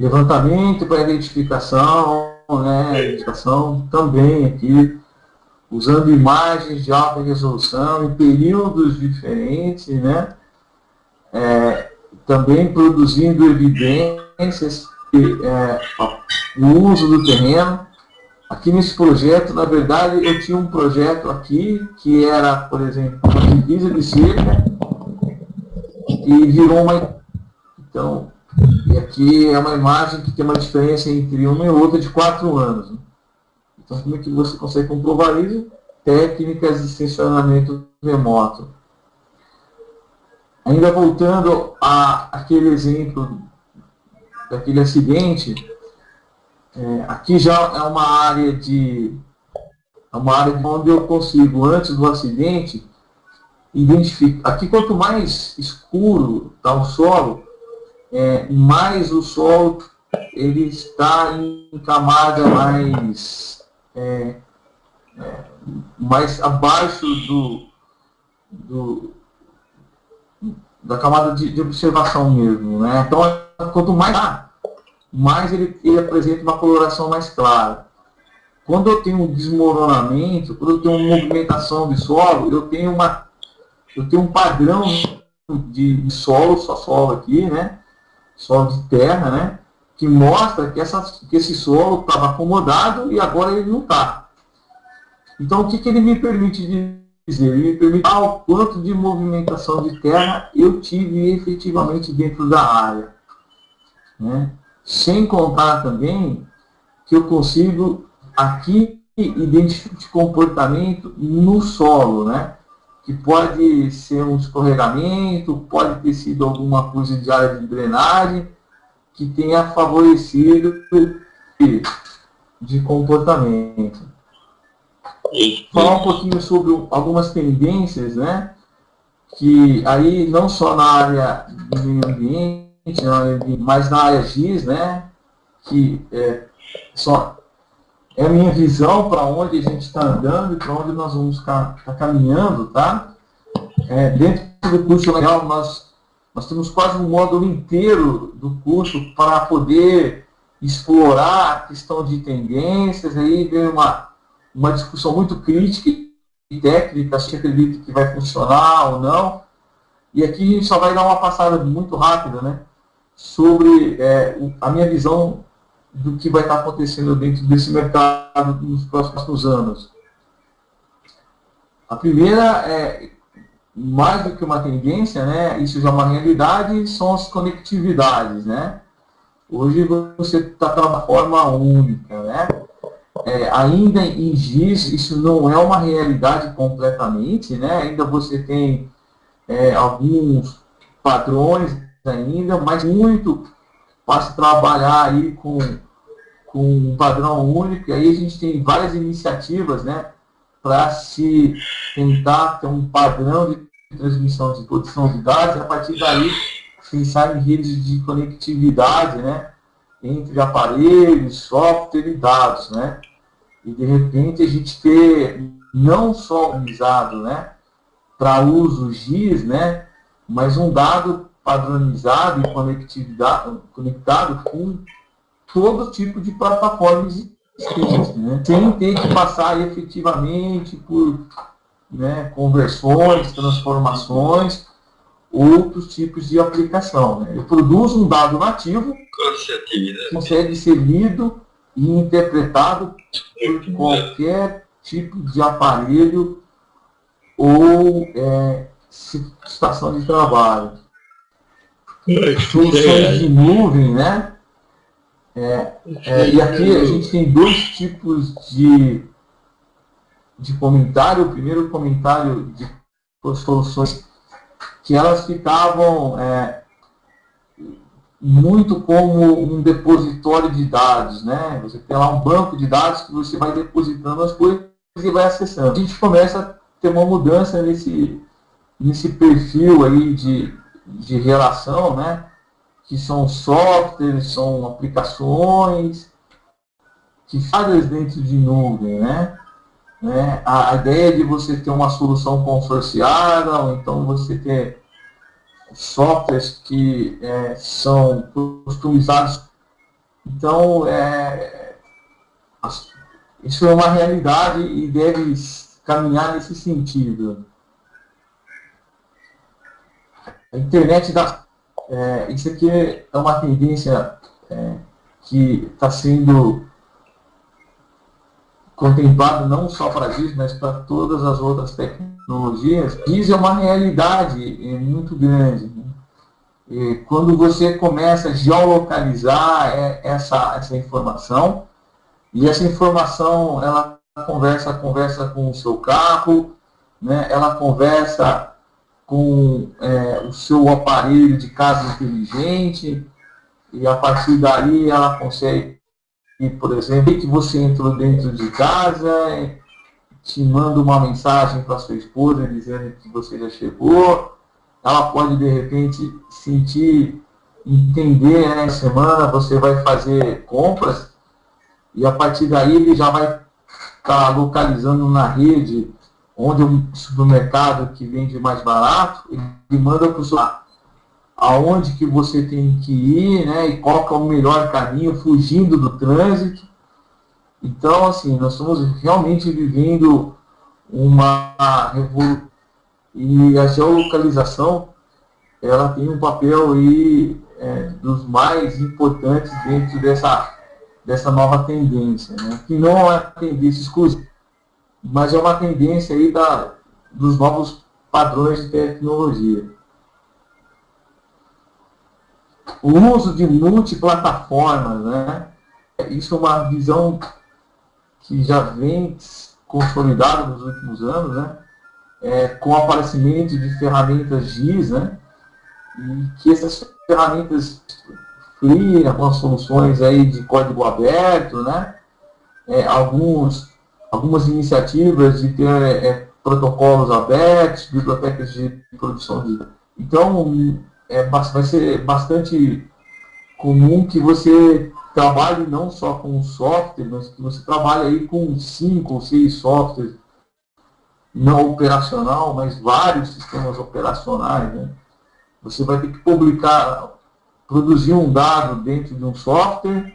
Levantamento para identificação, né, identificação também aqui, usando imagens de alta resolução em períodos diferentes, né, também produzindo evidências, o uso do terreno. Aqui nesse projeto, na verdade, eu tinha um projeto aqui, que era, por exemplo, uma divisa de cerca, e virou uma... Então, e aqui é uma imagem que tem uma diferença entre uma e outra de 4 anos. Então, como é que você consegue comprovar isso? Técnicas de sensoramento remoto. Ainda voltando àquele exemplo daquele acidente, aqui já é uma área onde eu consigo, antes do acidente, identificar. Aqui, quanto mais escuro está o solo, mais o solo ele está em camada mais abaixo da camada de observação mesmo, né? Então, quanto mais ele apresenta uma coloração mais clara. Quando eu tenho um desmoronamento, quando eu tenho uma movimentação de solo, eu tenho um padrão de solo, só solo aqui, né? Solo de terra, né? Que mostra que esse solo estava acomodado e agora ele não está. Então, o que ele me permite dizer? Ele me permite o quanto de movimentação de terra eu tive efetivamente dentro da área. Né? Sem contar também que eu consigo aqui identificar de comportamento no solo, né? Que pode ser um escorregamento, pode ter sido alguma coisa de área de drenagem que tenha favorecido de comportamento. Falar um pouquinho sobre algumas tendências, né? Que aí não só na área do meio ambiente, mas na área GIS, né? Que é a minha visão para onde a gente está andando e para onde nós vamos tá caminhando, tá? Dentro do curso legal, nós temos quase um módulo inteiro do curso para poder explorar a questão de tendências, aí vem uma discussão muito crítica e técnica, se acredita que vai funcionar ou não. E aqui a gente só vai dar uma passada muito rápida, né? Sobre a minha visão do que vai estar acontecendo dentro desse mercado nos próximos anos. A primeira mais do que uma tendência, né, isso já é uma realidade, são as conectividades, né? Hoje você está com uma forma única, né? Ainda em GIS, isso não é uma realidade completamente, né? Ainda você tem alguns padrões ainda, mas muito para se trabalhar aí com um padrão único. E aí a gente tem várias iniciativas, né, para se tentar ter um padrão de transmissão de produção de dados e a partir daí pensar em redes de conectividade, né, entre aparelhos, software e dados, né, e de repente a gente ter não só organizado, né, para uso GIS, né, mas um dado padronizado e conectado com todo tipo de plataforma existente, né, sem ter que passar efetivamente por, né, conversões, transformações, outros tipos de aplicação, né. Eu produzo um dado nativo que consegue ser lido e interpretado por qualquer tipo de aparelho ou estação de trabalho. Soluções de nuvem, né? E aqui a gente tem dois tipos de comentário. O primeiro comentário de soluções que elas ficavam muito como um depositório de dados, né? Você tem lá um banco de dados que você vai depositando as coisas e vai acessando. A gente começa a ter uma mudança nesse perfil aí de relação, né? Que são softwares, são aplicações que fazem dentro de nuvem, né? A ideia de você ter uma solução consorciada, ou então você ter softwares que são customizados. Então, isso é uma realidade e deve caminhar nesse sentido. A internet isso aqui é uma tendência que está sendo contemplada não só para a GIS, mas para todas as outras tecnologias. GIS é uma realidade muito grande, né? E quando você começa a geolocalizar essa informação, e essa informação ela conversa com o seu carro, né? Ela conversa com o seu aparelho de casa inteligente, e a partir dali ela consegue, por exemplo, que você entrou dentro de casa, te manda uma mensagem para sua esposa dizendo que você já chegou. Ela pode, de repente, entender, né, na semana você vai fazer compras, e a partir daí ele já vai estar localizando na rede onde o supermercado que vende mais barato, ele manda para o seu aonde que você tem que ir, né, e qual que é o melhor caminho, fugindo do trânsito. Então, assim, nós estamos realmente vivendo uma revolução, e a geolocalização, ela tem um papel aí, dos mais importantes dentro dessa nova tendência, né, que não é uma tendência exclusiva, mas é uma tendência aí dos novos padrões de tecnologia. o uso de multiplataformas, né? Isso é uma visão que já vem consolidada nos últimos anos, né? Com o aparecimento de ferramentas GIS, né? E que essas ferramentas free, algumas soluções aí de código aberto, né? Algumas iniciativas de ter protocolos abertos, bibliotecas de produção de... Então, vai ser bastante comum que você trabalhe não só com software, mas que você trabalhe aí com 5 ou 6 softwares, não operacional, mas vários sistemas operacionais, né? Você vai ter que produzir um dado dentro de um software,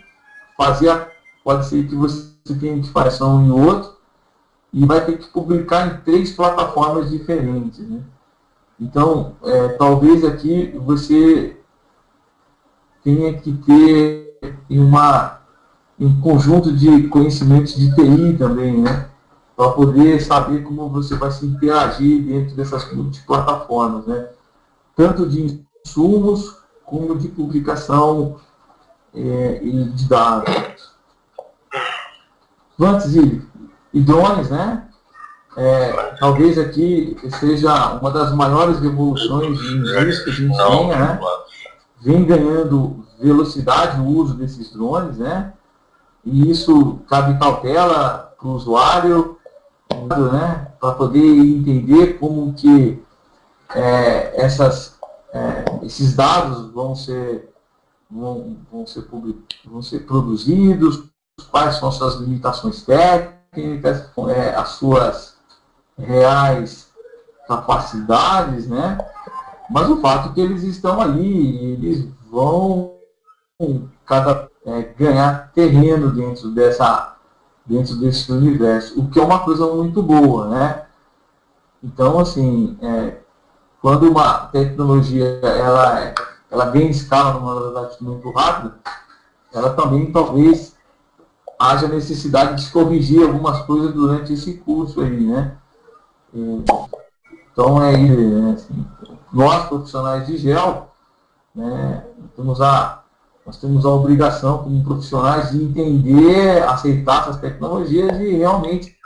pode ser que você tenha que fazer um em outro, e vai ter que publicar em 3 plataformas diferentes, né? Então, talvez aqui você tenha que ter um conjunto de conhecimentos de TI também, né? Para poder saber como você vai se interagir dentro dessas multiplataformas, né? Tanto de insumos como de publicação e de dados. Plantas e drones, né? Talvez aqui seja uma das maiores revoluções em GIS que a gente tenha, né? Vem ganhando velocidade o uso desses drones, né? E isso cabe cautela para o usuário, né? Para poder entender como que esses dados vão ser produzidos, quais são suas limitações técnicas, as suas reais capacidades, né? Mas o fato é que eles estão ali, eles vão ganhar terreno dentro desse universo, o que é uma coisa muito boa, né? Então, assim, quando uma tecnologia ela ganha escala numa velocidade muito rápida, ela também talvez haja necessidade de se corrigir algumas coisas durante esse curso aí, né? Então assim, nós profissionais de gel, né, nós temos a obrigação como profissionais de entender, aceitar essas tecnologias e realmente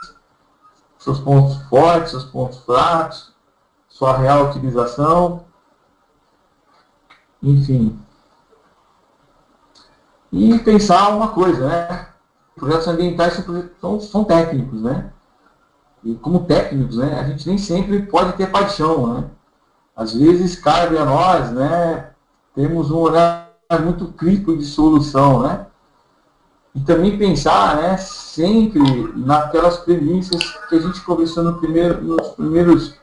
seus pontos fortes, seus pontos fracos, sua real utilização, enfim. E pensar uma coisa, né? Projetos ambientais são técnicos, né? E como técnicos, né, a gente nem sempre pode ter paixão, né? Às vezes cabe a nós, né, temos um olhar muito crítico de solução, né? E também pensar, né, sempre naquelas premissas que a gente conversou nos primeiros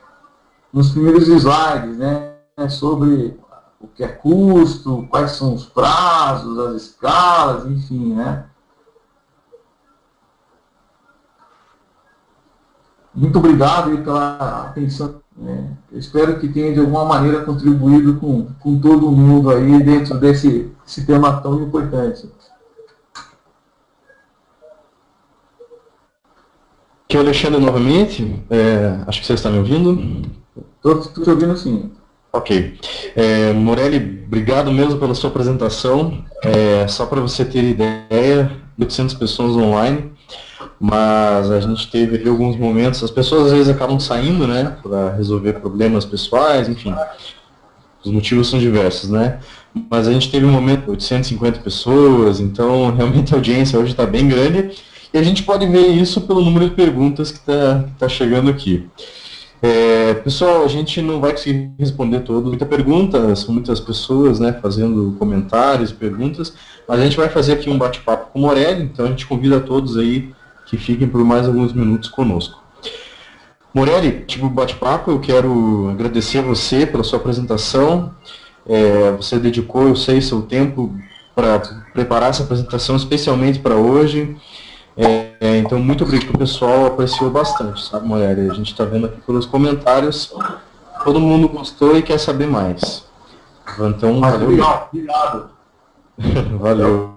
slides, né, sobre o que é custo, quais são os prazos, as escalas, enfim, né? Muito obrigado pela atenção. Né? Eu espero que tenha de alguma maneira contribuído com todo mundo aí dentro desse tema tão importante. Aqui é o Alexandre novamente. Acho que você está me ouvindo. Estou te ouvindo sim. Ok. Morelli, obrigado mesmo pela sua apresentação. Só para você ter ideia, 800 pessoas online. Mas a gente teve ali alguns momentos, as pessoas às vezes acabam saindo, né, para resolver problemas pessoais, enfim, os motivos são diversos, né, mas a gente teve um momento de 850 pessoas, então realmente a audiência hoje está bem grande, e a gente pode ver isso pelo número de perguntas que está chegando aqui. Pessoal, a gente não vai conseguir responder todas, muitas perguntas, são muitas pessoas, né, fazendo comentários, perguntas, mas a gente vai fazer aqui um bate-papo com o Morelli, então a gente convida a todos aí que fiquem por mais alguns minutos conosco. Morelli, tipo bate-papo, eu quero agradecer a você pela sua apresentação. Você dedicou, eu sei, seu tempo para preparar essa apresentação, especialmente para hoje. Então, muito obrigado, o pessoal apreciou bastante, sabe, Morelli? A gente está vendo aqui pelos comentários, todo mundo gostou e quer saber mais. Então, valeu. Obrigado. Valeu.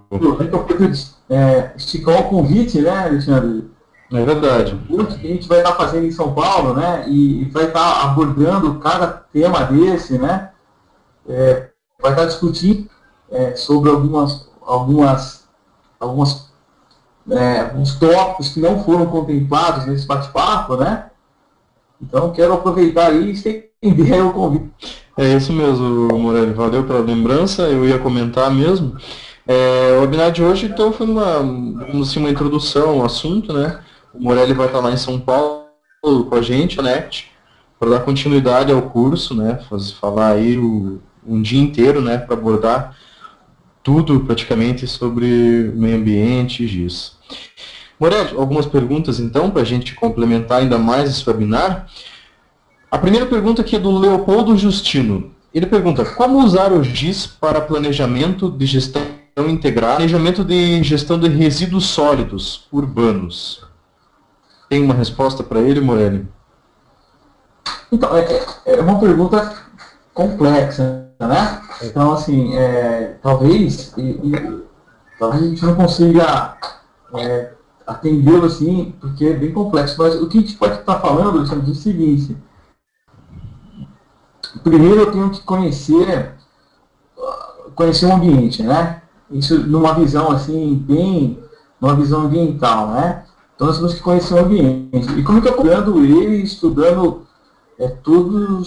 Esticar o convite, né, Alexandre? É verdade. O curso que a gente vai estar fazendo em São Paulo, né, e vai estar abordando cada tema desse, né, vai estar discutindo sobre alguns tópicos que não foram contemplados nesse bate-papo, né? Então, quero aproveitar aí e estender o convite. É isso mesmo, Morelli. Valeu pela lembrança. Eu ia comentar mesmo. O webinar de hoje, então, foi uma introdução ao assunto, né? O Morelli vai estar lá em São Paulo com a gente, né? Para dar continuidade ao curso, né? Falar aí um dia inteiro, né? Para abordar tudo praticamente sobre meio ambiente e GIS. Morelli, algumas perguntas então, para a gente complementar ainda mais esse webinar. A primeira pergunta aqui é do Leopoldo Justino. Ele pergunta, como usar o GIS para planejamento de gestão integrada, planejamento de gestão de resíduos sólidos urbanos? Tem uma resposta para ele, Morelli? Então, é uma pergunta complexa, né? Então, assim, talvez a gente não consiga atendê-lo assim, porque é bem complexo. Mas o que a gente pode estar falando, Alexandre, é o seguinte. Primeiro eu tenho que conhecer o ambiente, né? Isso numa visão assim, numa visão ambiental, né? Então nós temos que conhecer o ambiente. E como que eu estou estudando todos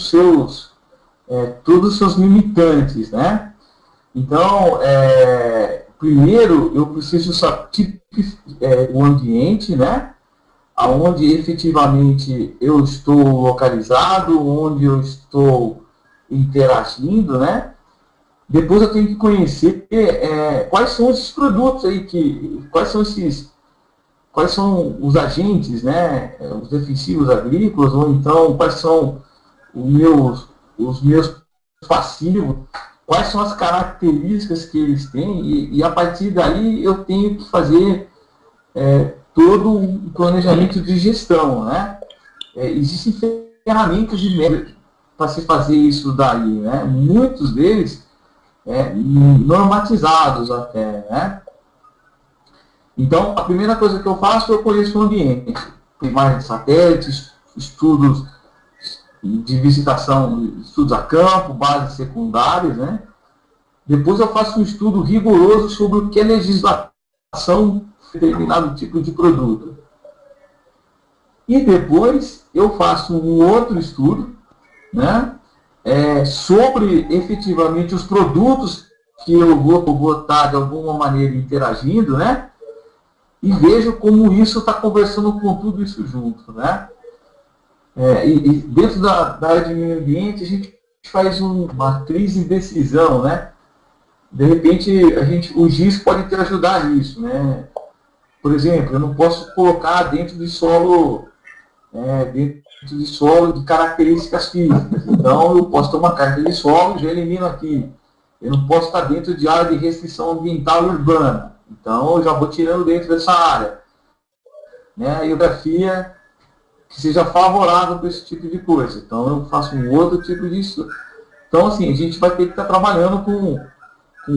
os seus limitantes, né? Então, primeiro eu preciso saber o ambiente, né? Aonde efetivamente eu estou localizado, onde eu estou interagindo, né? Depois eu tenho que conhecer quais são esses produtos aí, quais são os agentes, né? Os defensivos agrícolas, ou então quais são os meus passivos, quais são as características que eles têm, e a partir daí eu tenho que fazer todo um planejamento de gestão, né? Existem ferramentas de método para se fazer isso daí, né? Muitos deles normatizados até, né? Então, a primeira coisa que eu faço, eu conheço o ambiente. Imagens de satélites, estudos de visitação, estudos a campo, bases secundárias, né? Depois eu faço um estudo rigoroso sobre o que é legislação determinado tipo de produto. E depois eu faço um outro estudo, né, sobre efetivamente os produtos que eu vou estar de alguma maneira interagindo, né, e vejo como isso está conversando com tudo isso junto, né. E dentro da área de meio ambiente a gente faz uma matriz de decisão, né. De repente o GIS pode te ajudar nisso, né. Por exemplo, eu não posso colocar dentro de solo de características físicas. Então, eu posso ter uma carta de solo e já elimino aqui. Eu não posso estar dentro de área de restrição ambiental urbana. Então, eu já vou tirando dentro dessa área. Né? A geografia que seja favorável para esse tipo de coisa. Então, eu faço um outro tipo de estudo. Então, assim, a gente vai ter que estar trabalhando com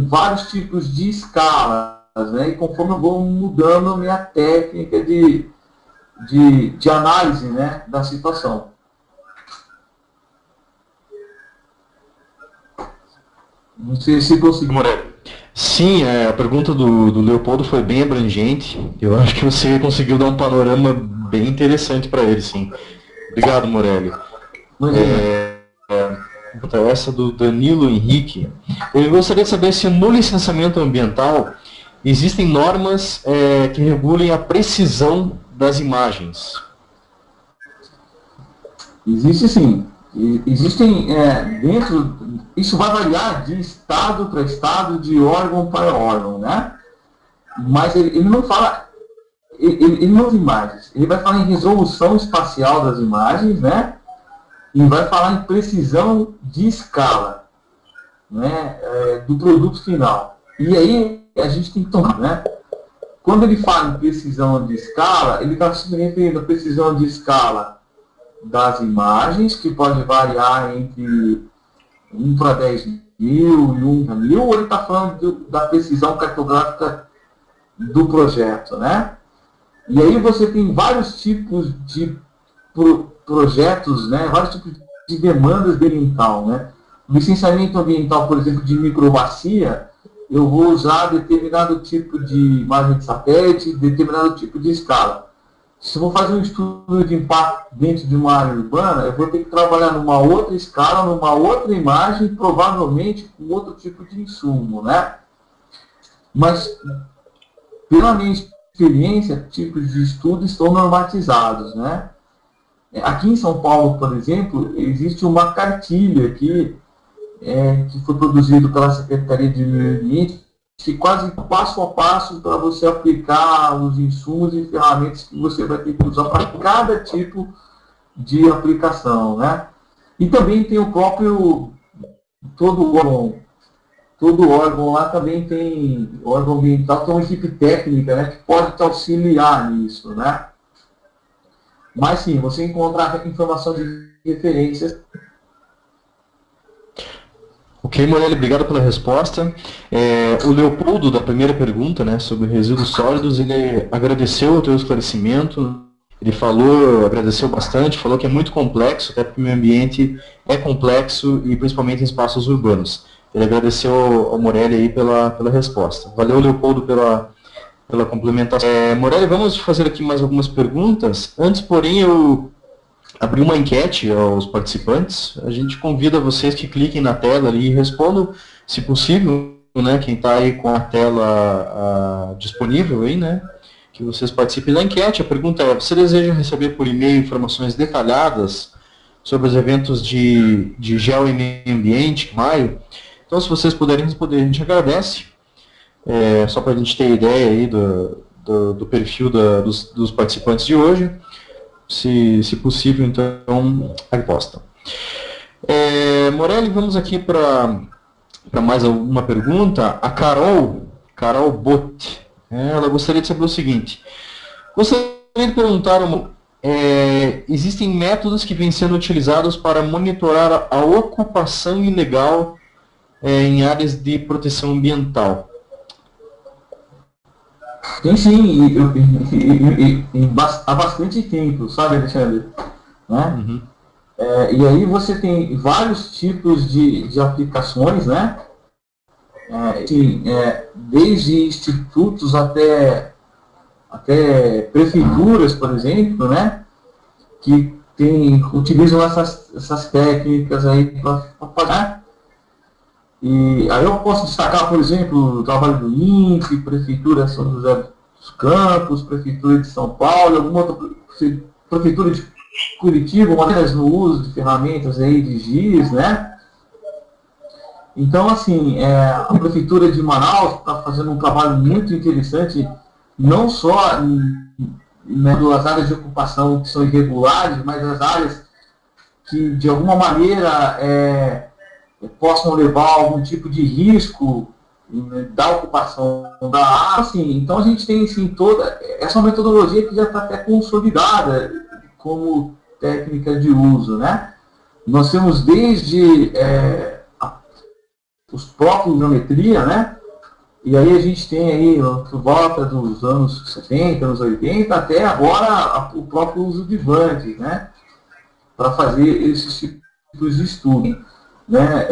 vários tipos de escalas, né? E conforme eu vou mudando a minha técnica de análise, né, da situação. Não sei se consegui. Morelli. Sim, a pergunta do Leopoldo foi bem abrangente. Eu acho que você conseguiu dar um panorama bem interessante para ele, sim. Obrigado, Morelli. Essa do Danilo Henrique. Eu gostaria de saber se no licenciamento ambiental existem normas que regulem a precisão das imagens. Existe sim. Existem dentro. Isso vai variar de estado para estado, de órgão para órgão, né? Mas ele não fala. Ele não usa imagens. Ele vai falar em resolução espacial das imagens, né? E vai falar em precisão de escala, né? Do produto final. E aí a gente tem que tomar, né? Quando ele fala em precisão de escala, ele está se referindo à precisão de escala das imagens, que pode variar entre 1 para 10 mil e 1 para 1000, ou ele está falando da precisão cartográfica do projeto, né? E aí você tem vários tipos de projetos, né? Vários tipos de demandas ambiental, né? O licenciamento ambiental, por exemplo, de microbacia, eu vou usar determinado tipo de imagem de satélite, determinado tipo de escala. Se eu vou fazer um estudo de impacto dentro de uma área urbana, eu vou ter que trabalhar numa outra escala, numa outra imagem, provavelmente com outro tipo de insumo, né? Mas, pela minha experiência, tipos de estudo estão normatizados, né? Aqui em São Paulo, por exemplo, existe uma cartilha que foi produzido pela Secretaria de Meio Ambiente, que quase passo a passo para você aplicar os insumos e ferramentas que você vai ter que usar para cada tipo de aplicação, né? E também tem o próprio, todo órgão lá também tem, órgão ambiental, tem uma equipe técnica, né, que pode te auxiliar nisso, né? Mas sim, você encontrar informação de referências. Ok, Morelli, obrigado pela resposta. O Leopoldo, da primeira pergunta, né, sobre resíduos sólidos, ele agradeceu o teu esclarecimento, ele agradeceu bastante, falou que é muito complexo, até porque o meio ambiente é complexo e principalmente em espaços urbanos. Ele agradeceu ao Morelli aí pela resposta. Valeu, Leopoldo, pela complementação. Morelli, vamos fazer aqui mais algumas perguntas. Antes, porém, eu abri uma enquete aos participantes. A gente convida vocês que cliquem na tela ali e respondam, se possível, né, quem está aí com a tela disponível aí, né, que vocês participem da enquete. A pergunta é: você deseja receber por e-mail informações detalhadas sobre os eventos de Geo e Meio Ambiente em maio? Então, se vocês puderem responder, a gente agradece. Só para a gente ter ideia aí do perfil dos participantes de hoje. Se possível, então, a resposta. Morelli, vamos aqui para mais uma pergunta. A Carol Bott, ela gostaria de saber o seguinte: gostaria de perguntar, existem métodos que vêm sendo utilizados para monitorar a ocupação ilegal em áreas de proteção ambiental? Tem sim, há bastante tempo, sabe, Alexandre? Né? Uhum. E aí você tem vários tipos de aplicações, né? Desde institutos até prefeituras, por exemplo, né? Que utilizam essas técnicas aí para pagar. E aí eu posso destacar, por exemplo, o trabalho do INPE, Prefeitura de São José dos Campos, Prefeitura de São Paulo, alguma outra Prefeitura de Curitiba, maneiras no uso de ferramentas aí de GIS, né? Então, assim, a Prefeitura de Manaus está fazendo um trabalho muito interessante, não só nas áreas de ocupação que são irregulares, mas as áreas que, de alguma maneira, possam levar a algum tipo de risco da ocupação da área. Assim, então a gente tem assim, toda essa metodologia que já está até consolidada como técnica de uso, né? Nós temos desde os próprios geometria, né? E aí a gente tem aí, por volta dos anos 70, anos 80, até agora o próprio uso de vantes, né? Para fazer esses tipos de estudo. Né?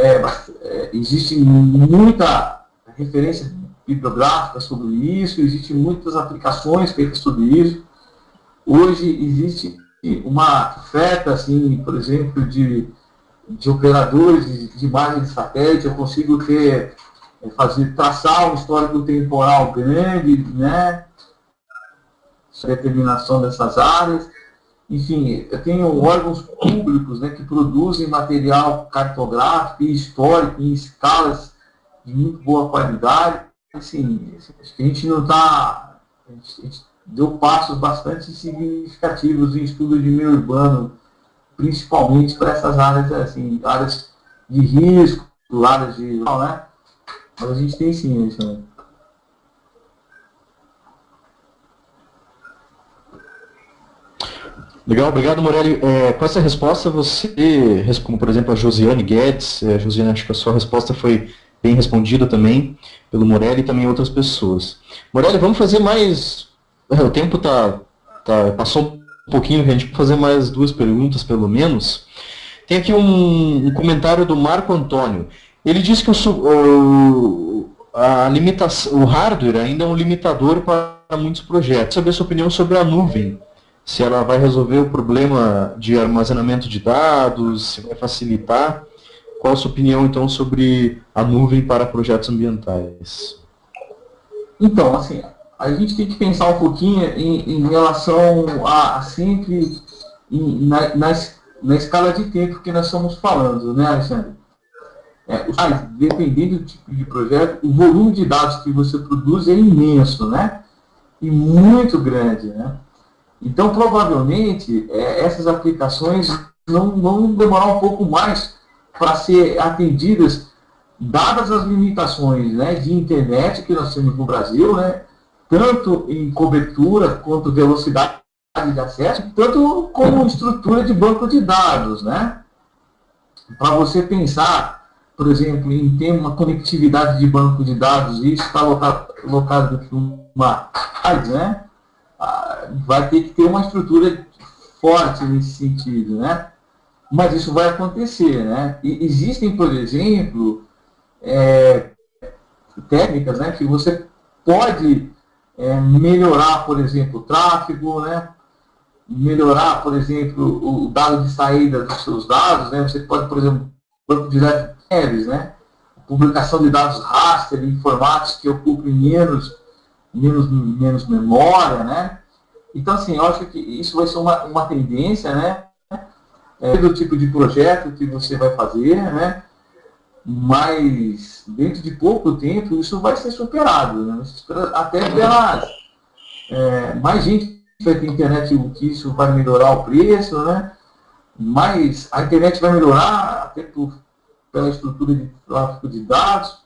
Existe muita referência bibliográfica sobre isso, existem muitas aplicações feitas sobre isso. Hoje existe uma oferta, assim, por exemplo, de operadores de imagem de satélite. Eu consigo traçar um histórico temporal grande, né? A determinação dessas áreas. Enfim, eu tenho órgãos públicos, né, que produzem material cartográfico e histórico em escalas de muito boa qualidade. Assim, acho que a gente não está... A gente deu passos bastante significativos em estudo de meio urbano, principalmente para essas áreas, assim, áreas de risco, áreas de... né? Mas a gente tem sim isso, né? Legal, obrigado, Morelli. Com essa resposta, você, como por exemplo a Josiane Guedes, Josiane, acho que a sua resposta foi bem respondida também pelo Morelli e também outras pessoas. Morelli, vamos fazer mais... O tempo passou um pouquinho, a gente vai fazer mais 2 perguntas, pelo menos. Tem aqui um comentário do Marco Antônio. Ele diz que a limitação, o hardware ainda é um limitador para muitos projetos. Saber a sua opinião sobre a nuvem. Se ela vai resolver o problema de armazenamento de dados, se vai facilitar. Qual a sua opinião, então, sobre a nuvem para projetos ambientais? Então, assim, a gente tem que pensar um pouquinho em relação a sempre na escala de tempo que nós estamos falando, né, Alexandre? Dependendo do tipo de projeto, o volume de dados que você produz é imenso, né? E muito grande, né? Então, provavelmente, essas aplicações vão demorar um pouco mais para ser atendidas, dadas as limitações, né, de internet que nós temos no Brasil, né, tanto em cobertura quanto velocidade de acesso, tanto como estrutura de banco de dados, né? Para você pensar, por exemplo, em ter uma conectividade de banco de dados, e isso está colocado numa área, né? Vai ter que ter uma estrutura forte nesse sentido, né? Mas isso vai acontecer, né? E existem, por exemplo, técnicas, né, que você pode melhorar, por exemplo, o tráfego, né? Melhorar, por exemplo, o dado de saída dos seus dados, né? Você pode, por exemplo, banco de dados webs, né? Publicação de dados raster em formatos que ocupem menos memória, né? Então, assim, eu acho que isso vai ser uma tendência, né? Do tipo de projeto que você vai fazer, né? Mas dentro de pouco tempo isso vai ser superado, né? Até pela mais gente vai ter internet, que isso vai melhorar o preço, né? Mas a internet vai melhorar até pela estrutura de tráfego de dados.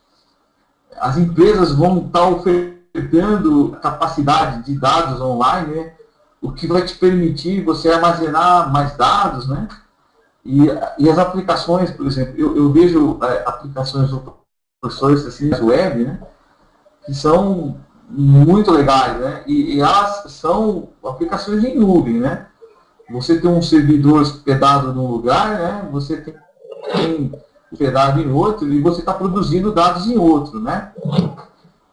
As empresas vão estar ofertando capacidade de dados online, né? O que vai te permitir você armazenar mais dados, né? E as aplicações, por exemplo, eu vejo aplicações do professores assim, web, né, que são muito legais, né, e elas são aplicações em nuvem, né. Você tem um servidor hospedado num lugar, né, você tem hospedado em outro e você está produzindo dados em outro, né.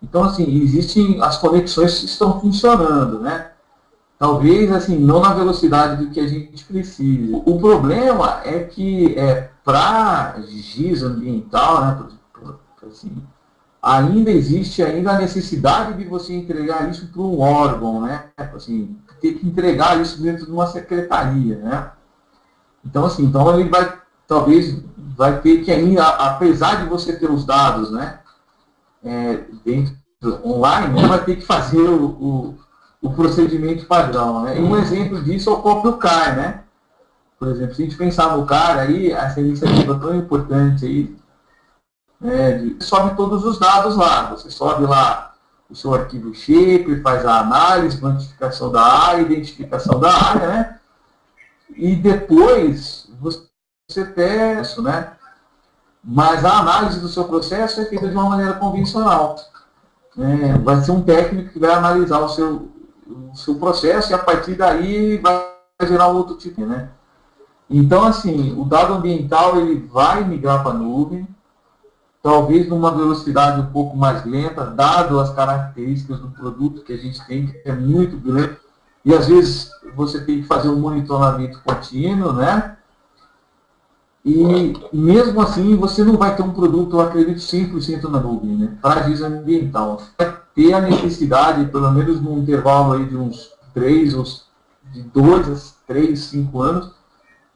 Então, assim, existem as conexões que estão funcionando, né. Talvez, assim, não na velocidade do que a gente precisa. O problema é que, para GIS ambiental, né, assim, ainda existe a necessidade de você entregar isso para um órgão, né? Assim, ter que entregar isso dentro de uma secretaria, né? Então, assim, ele talvez vai ter que ainda, apesar de você ter os dados, né, dentro online, vai ter que fazer o procedimento padrão, né? E um exemplo disso é o próprio CAR, né? Por exemplo, se a gente pensar no CAR aí, essa iniciativa tão importante aí, você sobe todos os dados lá, você sobe lá o seu arquivo shape, faz a análise, quantificação da área, identificação da área, né? E depois você testa, né? Mas a análise do seu processo é feita de uma maneira convencional. Vai ser um técnico que vai analisar o seu processo e a partir daí vai gerar um outro tipo, né? Então, assim, o dado ambiental ele vai migrar para a nuvem, talvez numa velocidade um pouco mais lenta, dado as características do produto que a gente tem, que é muito grande, e às vezes você tem que fazer um monitoramento contínuo, né? E mesmo assim você não vai ter um produto, eu acredito, 100% na nuvem, né? Para a GIS ambiental. Vai ter a necessidade, pelo menos num intervalo aí de uns 2 a 3, 5 anos,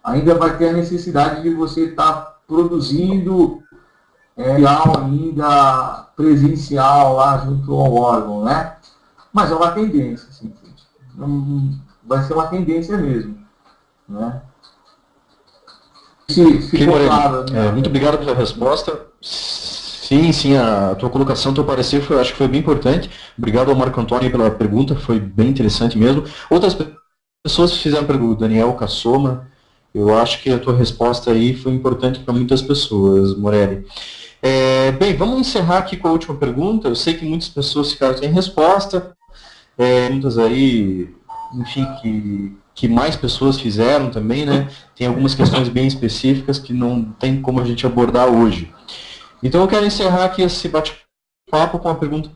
ainda vai ter a necessidade de você estar produzindo ainda presencial lá junto ao órgão, né? Mas é uma tendência, assim, vai ser uma tendência mesmo, né? Ficou claro, né? Muito obrigado pela resposta. Sim, a tua colocação, teu parecer, acho que foi bem importante. Obrigado ao Marco Antônio pela pergunta, foi bem interessante mesmo. Outras pessoas fizeram pergunta, Daniel Cassoma, eu acho que a tua resposta aí foi importante para muitas pessoas, Morelli. Bem, vamos encerrar aqui com a última pergunta. Eu sei que muitas pessoas ficaram sem resposta, perguntas aí, enfim, que mais pessoas fizeram também, né? Tem algumas questões bem específicas que não tem como a gente abordar hoje. Então eu quero encerrar aqui esse bate-papo papo com uma pergunta.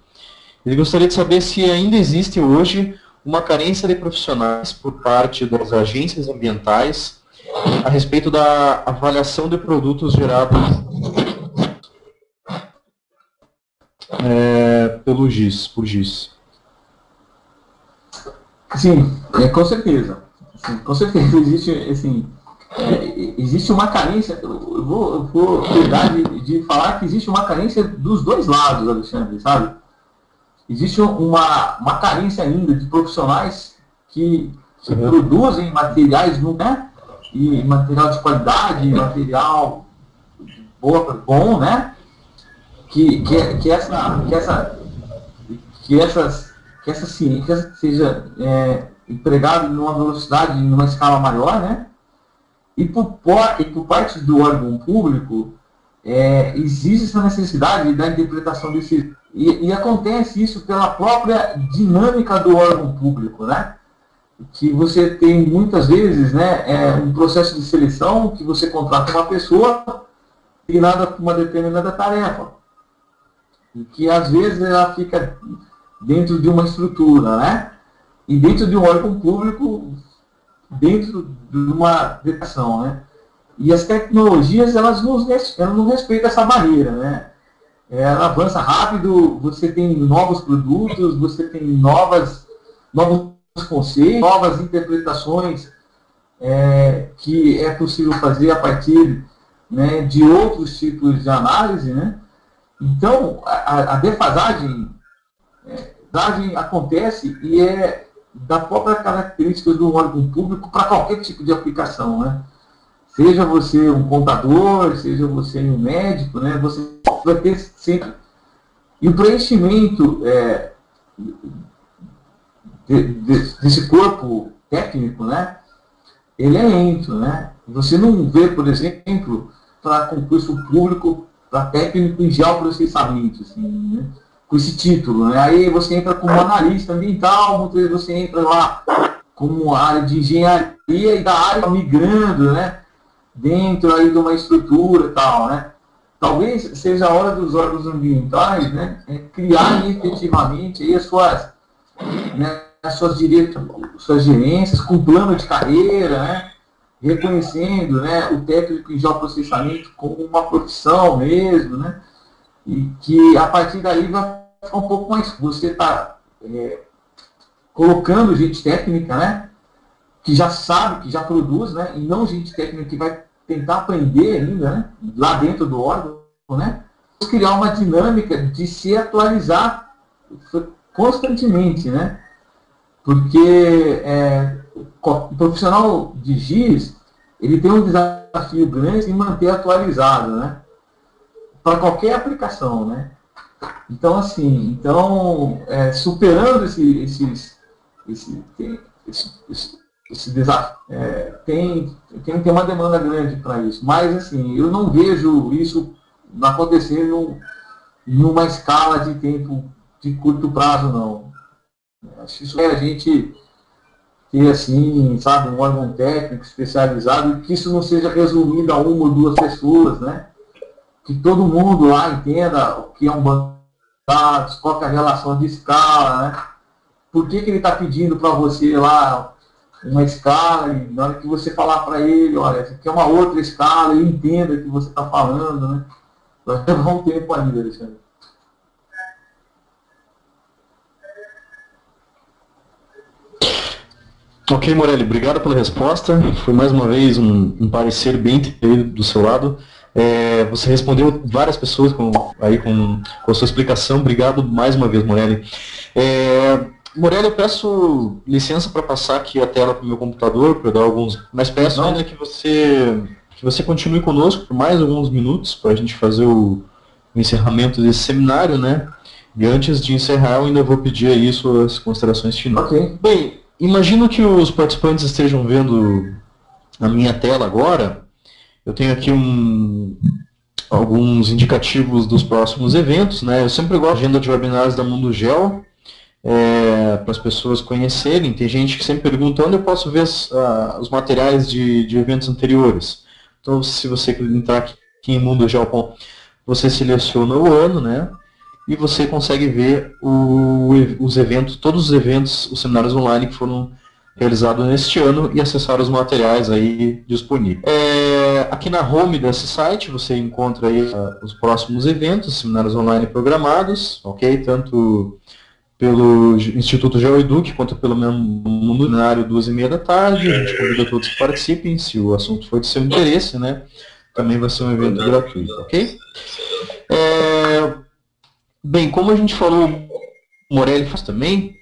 Ele gostaria de saber se ainda existe hoje uma carência de profissionais por parte das agências ambientais a respeito da avaliação de produtos gerados pelo GIS, por GIS. Sim, com certeza. Sim, com certeza existe, assim, existe uma carência. Eu vou cuidar de falar que existe uma carência dos dois lados, Alexandre, sabe? Existe uma carência ainda de profissionais que produzem materiais, né? E material de qualidade, material bom, né? Que essa ciência seja empregada numa velocidade, numa escala maior, né? E por parte do órgão público, existe essa necessidade da interpretação desse... E acontece isso pela própria dinâmica do órgão público, né? Que você tem muitas vezes, né, um processo de seleção que você contrata uma pessoa designada para uma determinada tarefa. E que às vezes ela fica dentro de uma estrutura, né? E dentro de um órgão público, dentro de uma dedicação, né? E as tecnologias, elas não respeitam essa barreira, né? Ela avança rápido, você tem novos produtos, você tem novos conceitos, novas interpretações que é possível fazer a partir, né, de outros tipos de análise, né? Então, a defasagem acontece e é da própria característica do órgão público para qualquer tipo de aplicação, né? Seja você um contador, seja você um médico, né? Você vai ter sempre... E o preenchimento desse corpo técnico, né? Ele é lento, né? Você não vê, por exemplo, para concurso público, para técnico em geoprocessamento, assim, né? Com esse título, né? Aí você entra como analista ambiental, muitas vezes você entra lá como área de engenharia e da área migrando, né? Dentro aí de uma estrutura e tal, né? Talvez seja a hora dos órgãos ambientais, né? Criarem efetivamente aí as suas gerências com plano de carreira, né? Reconhecendo, né, o técnico em geoprocessamento como uma profissão mesmo, né? E que a partir daí vai ficar um pouco mais... Você está colocando gente técnica, né? Que já sabe, que já produz, né? E não gente técnica que vai tentar aprender ainda, né? Lá dentro do órgão, né? Criar uma dinâmica de se atualizar constantemente, né? Porque o profissional de GIS, ele tem um desafio grande em manter atualizado, né? Para qualquer aplicação, né? Então, assim, superando esse desafio, tem uma demanda grande para isso. Mas, assim, eu não vejo isso acontecendo numa escala de tempo de curto prazo, não. Acho que isso é a gente ter, assim, sabe, um órgão técnico especializado e que isso não seja resumido a uma ou duas pessoas, né? Que todo mundo lá entenda o que é um banco de dados, qual que é a relação de escala, né? Por que ele está pedindo para você lá uma escala e na hora que você falar para ele, olha, essa aqui é uma outra escala, ele entenda o que você está falando, né? Vai levar um tempo ainda, Alexandre. Ok, Morelli, obrigado pela resposta. Foi mais uma vez um parecer bem entendido do seu lado. Você respondeu várias pessoas com a sua explicação. Obrigado mais uma vez, Morelli. Morelli, eu peço licença para passar aqui a tela para o meu computador, para dar alguns... Mas peço ainda que você continue conosco por mais alguns minutos para a gente fazer o encerramento desse seminário, né? E antes de encerrar, eu ainda vou pedir aí suas considerações finais. Ok. Bem, imagino que os participantes estejam vendo a minha tela agora. Eu tenho aqui alguns indicativos dos próximos eventos, né? Eu sempre gosto de agenda de webinars da Mundo Geo, para as pessoas conhecerem. Tem gente que sempre pergunta onde eu posso ver os materiais de eventos anteriores. Então, se você entrar aqui em Mundo Geo, você seleciona o ano, né? e você consegue ver os eventos, todos os eventos, os seminários online que foram realizados neste ano e acessar os materiais aí disponíveis. Aqui na home desse site você encontra aí os próximos eventos, seminários online programados, ok? Tanto pelo Instituto GeoEduc quanto pelo meu Mundo Seminário 2h30 da tarde. A gente convida todos que participem, se o assunto for de seu interesse, né? Também vai ser um evento gratuito, ok? Bem, como a gente falou, o Morelli faz também,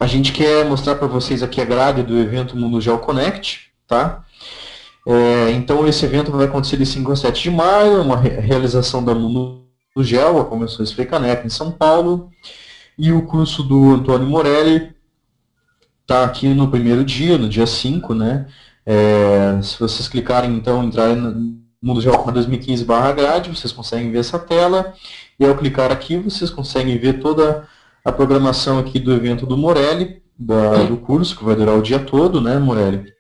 a gente quer mostrar para vocês aqui a grade do evento Mundo Geo Connect, tá? Então esse evento vai acontecer de 5 a 7 de maio, uma realização da Mundo Geo, a Convenção Explicanep em São Paulo, e o curso do Antônio Morelli está aqui no primeiro dia, no dia 5, né? Se vocês clicarem, então, entrarem no Mundo Geo 2015/grade, vocês conseguem ver essa tela, e ao clicar aqui, vocês conseguem ver toda a programação aqui do evento do Morelli, do curso, que vai durar o dia todo, né, Morelli?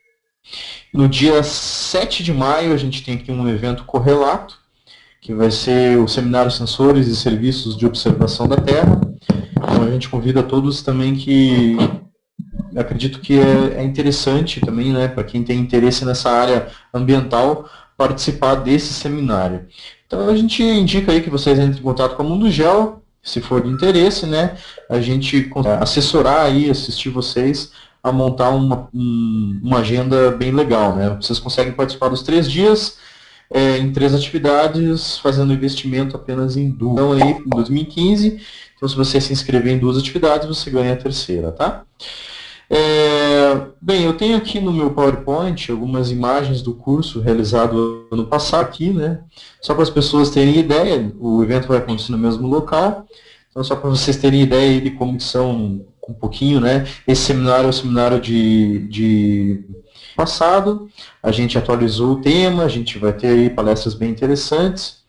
No dia 7 de maio, a gente tem aqui um evento correlato, que vai ser o Seminário Sensores e Serviços de Observação da Terra. Então a gente convida todos também que acredito que é interessante também, né, para quem tem interesse nessa área ambiental, participar desse seminário. Então a gente indica aí que vocês entrem em contato com a Mundo Geo, se for de interesse, né, a gente assessorar aí, assistir vocês a montar uma agenda bem legal, né. Vocês conseguem participar dos 3 dias, em 3 atividades, fazendo investimento apenas em 2. Então aí, em 2015, então se você se inscrever em 2 atividades, você ganha a terceira, tá? Bem, eu tenho aqui no meu PowerPoint algumas imagens do curso realizado ano passado aqui, né? Só para as pessoas terem ideia, o evento vai acontecer no mesmo local, então só para vocês terem ideia de como são um pouquinho, né? Esse seminário é o seminário de passado, a gente atualizou o tema, a gente vai ter aí palestras bem interessantes,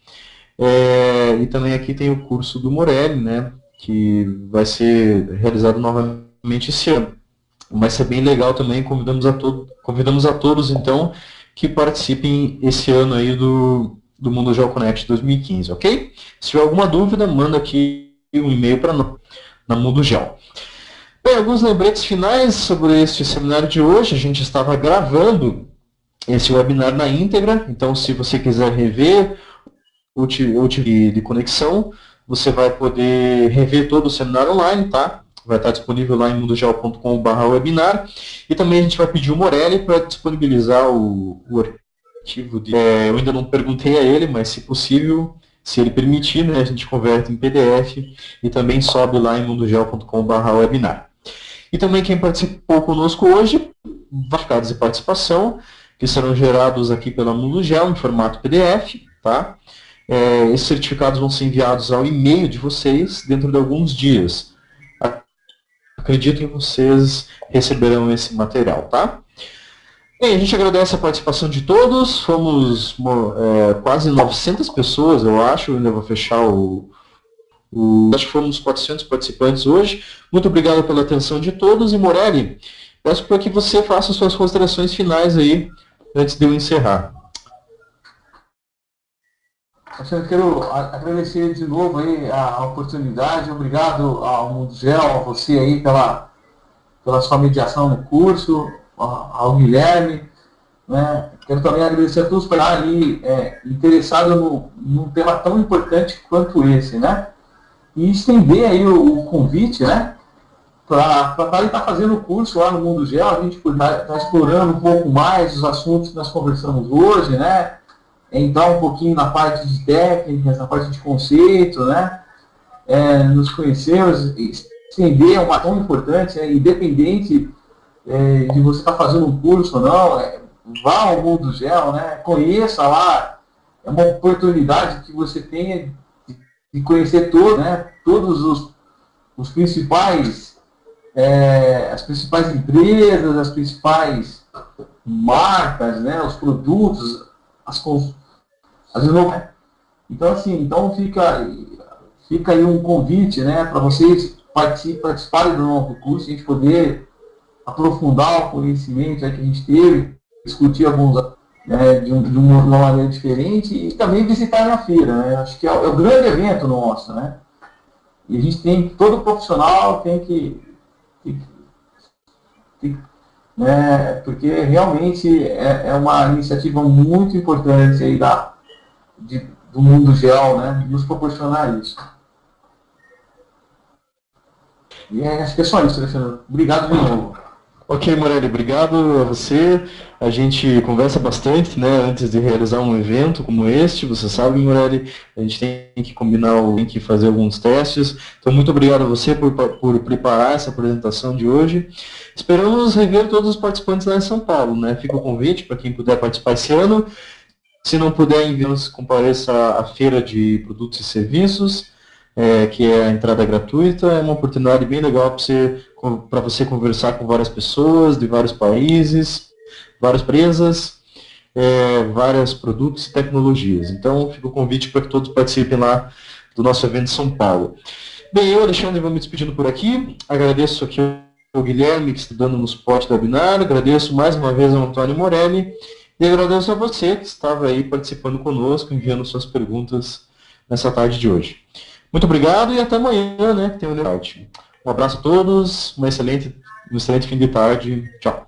e também aqui tem o curso do Morelli, né? Que vai ser realizado novamente esse ano. Vai ser bem legal também, convidamos a todos, então, que participem esse ano aí do Mundo Geo Connect 2015, ok? Se tiver alguma dúvida, manda aqui um e-mail para nós, na Mundo Geo. Bem, alguns lembretes finais sobre este seminário de hoje. A gente estava gravando esse webinar na íntegra, então se você quiser rever o tipo de conexão, você vai poder rever todo o seminário online, tá? Vai estar disponível lá em mundogeo.com/webinar. E também a gente vai pedir o Morelli para disponibilizar o arquivo. Eu ainda não perguntei a ele, mas se possível, se ele permitir, né, a gente converte em PDF e também sobe lá em mundogeo.com/webinar. E também quem participou conosco hoje, certificados de participação, que serão gerados aqui pela Mundo Geo em formato PDF, tá? Esses certificados vão ser enviados ao e-mail de vocês dentro de alguns dias. Acredito que vocês receberão esse material, tá? Bem, a gente agradece a participação de todos. Fomos quase 900 pessoas, eu acho. Eu ainda vou fechar acho que fomos 400 participantes hoje. Muito obrigado pela atenção de todos. E Morelli, peço para que você faça suas considerações finais aí, antes de eu encerrar. Eu quero agradecer de novo aí a oportunidade. Obrigado ao Mundo Geo, a você aí pela sua mediação no curso, ao Guilherme, né? Quero também agradecer a todos por estar ali interessados num tema tão importante quanto esse, né? E estender aí o convite, né? Para estar fazendo o curso lá no Mundo Geo, a gente está explorando um pouco mais os assuntos que nós conversamos hoje, né? Entrar um pouquinho na parte de técnicas, na parte de conceito, né? Nos conhecermos, estender uma tão importante, independente de você estar fazendo um curso ou não, vá ao Mundo Geo, né? Conheça lá, é uma oportunidade que você tenha de conhecer todos os principais, as principais empresas, as principais marcas, né? Os produtos, então assim, fica aí um convite, né, para vocês participarem do novo curso, a gente poder aprofundar o conhecimento que a gente teve, discutir alguns de uma maneira diferente e também visitar a feira, né? Acho que é o grande evento nosso, né? E a gente tem, todo profissional tem que né, porque realmente é uma iniciativa muito importante aí do mundo gel, né, nos proporcionar isso. E acho que é só isso, Alexandre. Obrigado de novo. Ok, Morelli, obrigado a você. A gente conversa bastante, né, antes de realizar um evento como este. Você sabe, Morelli, a gente tem que combinar, tem que fazer alguns testes. Então, muito obrigado a você por preparar essa apresentação de hoje. Esperamos rever todos os participantes lá em São Paulo, né? Fica o convite para quem puder participar esse ano. Se não puder, enviamos, compareça à feira de produtos e serviços, que é a entrada gratuita. É uma oportunidade bem legal para você conversar com várias pessoas de vários países, várias empresas, vários produtos e tecnologias. Então, fica o convite para que todos participem lá do nosso evento em São Paulo. Bem, eu, Alexandre, vou me despedindo por aqui. Agradeço aqui ao Guilherme, que está dando no suporte do webinar. Agradeço mais uma vez ao Antônio Morelli. E agradeço a você que estava aí participando conosco, enviando suas perguntas nessa tarde de hoje. Muito obrigado e até amanhã, né, que tem um abraço a todos, um excelente fim de tarde. Tchau.